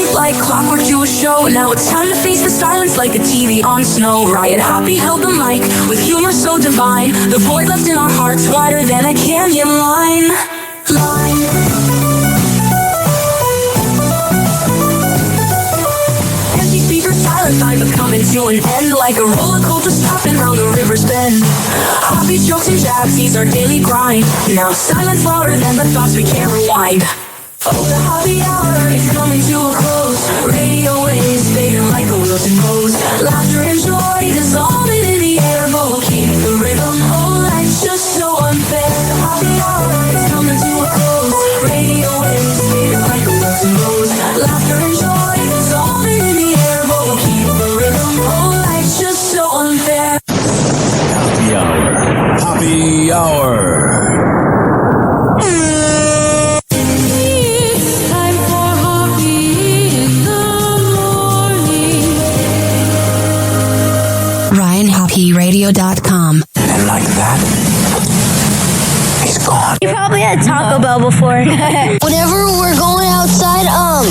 Like clockwork to a show. Now it's time to face the silence like a TV on snow. Ryan Hoppy held the mic with humor so divine. The void left in our hearts wider than a canyon line. Empty speakers, silent time but coming to an end. Like a roller coaster stopping round the river's bend. Hoppy jokes and jabs, these are daily grind. Now silence louder than the thoughts we can't rewind. Oh, the Hoppy Hour is coming to a close. Radio waves fading like a wilted rose. Laughter and joy dissolving in the air, but we'll keep the rhythm. Oh, life's just so unfair. The Hoppy Hour is coming to a close. Radio waves fading like a wilted rose. Laughter and joy dissolving in the air, but we'll keep the rhythm. Oh, life's just so unfair. Happy Hour. Happy Hour. RyanHappyRadio.com. And like that, he's gone. You probably had Taco Bell before. Whenever we're going outside, all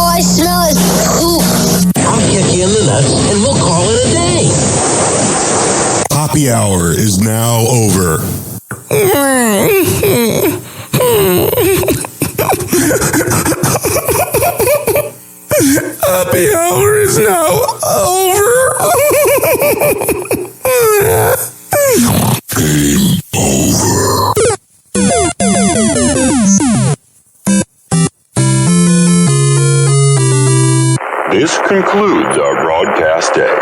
I smell is poop. I'll kick you in the nuts and we'll call it a day. Hoppy Hour is now over. Happy Hour is now over. Game over. This concludes our broadcast day.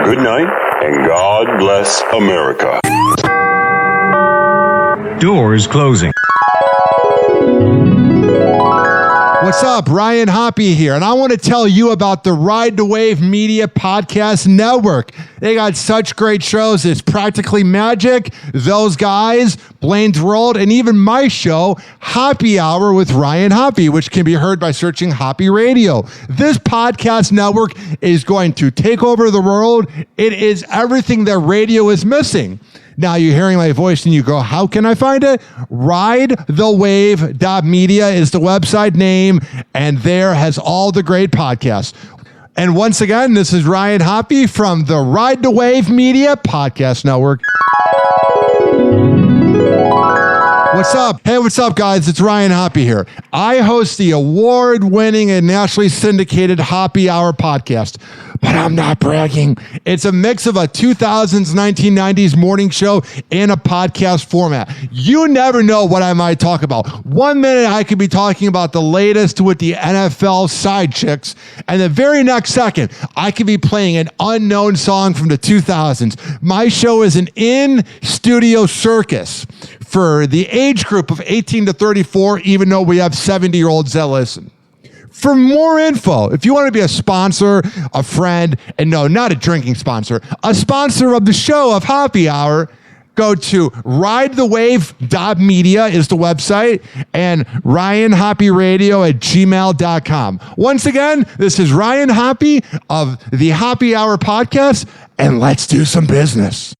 Good night and God bless America. Doors closing. What's up? Ryan Hoppy here, and I want to tell you about the Ride the Wave Media Podcast Network. They got such great shows. It's Practically Magic, Those Guys, Blaine's World, and even my show, Hoppy Hour with Ryan Hoppy, which can be heard by searching Hoppy Radio. This podcast network is going to take over the world. It is everything that radio is missing. Now you're hearing my voice and you go, how can I find it? RideTheWave.media is the website name, and there has all the great podcasts. And once again, this is Ryan Hoppy from the Ride the Wave Media Podcast Network. What's up? Hey, what's up, guys? It's Ryan Hoppe here. I host the award-winning and nationally syndicated Hoppe Hour podcast, but I'm not bragging. It's a mix of a 2000s, 1990s morning show and a podcast format. You never know what I might talk about. 1 minute, I could be talking about the latest with the NFL side chicks, and the very next second, I could be playing an unknown song from the 2000s. My show is an in-studio circus for the age group of 18 to 34, even though we have 70-year-olds that listen. For more info, if you want to be a sponsor, a friend, and no, not a drinking sponsor, a sponsor of the show of Hoppe Hour, go to ridethewave.media is the website, and ryanhopperadio@gmail.com. Once again, this is Ryan Hoppe of the Hoppe Hour podcast, and let's do some business.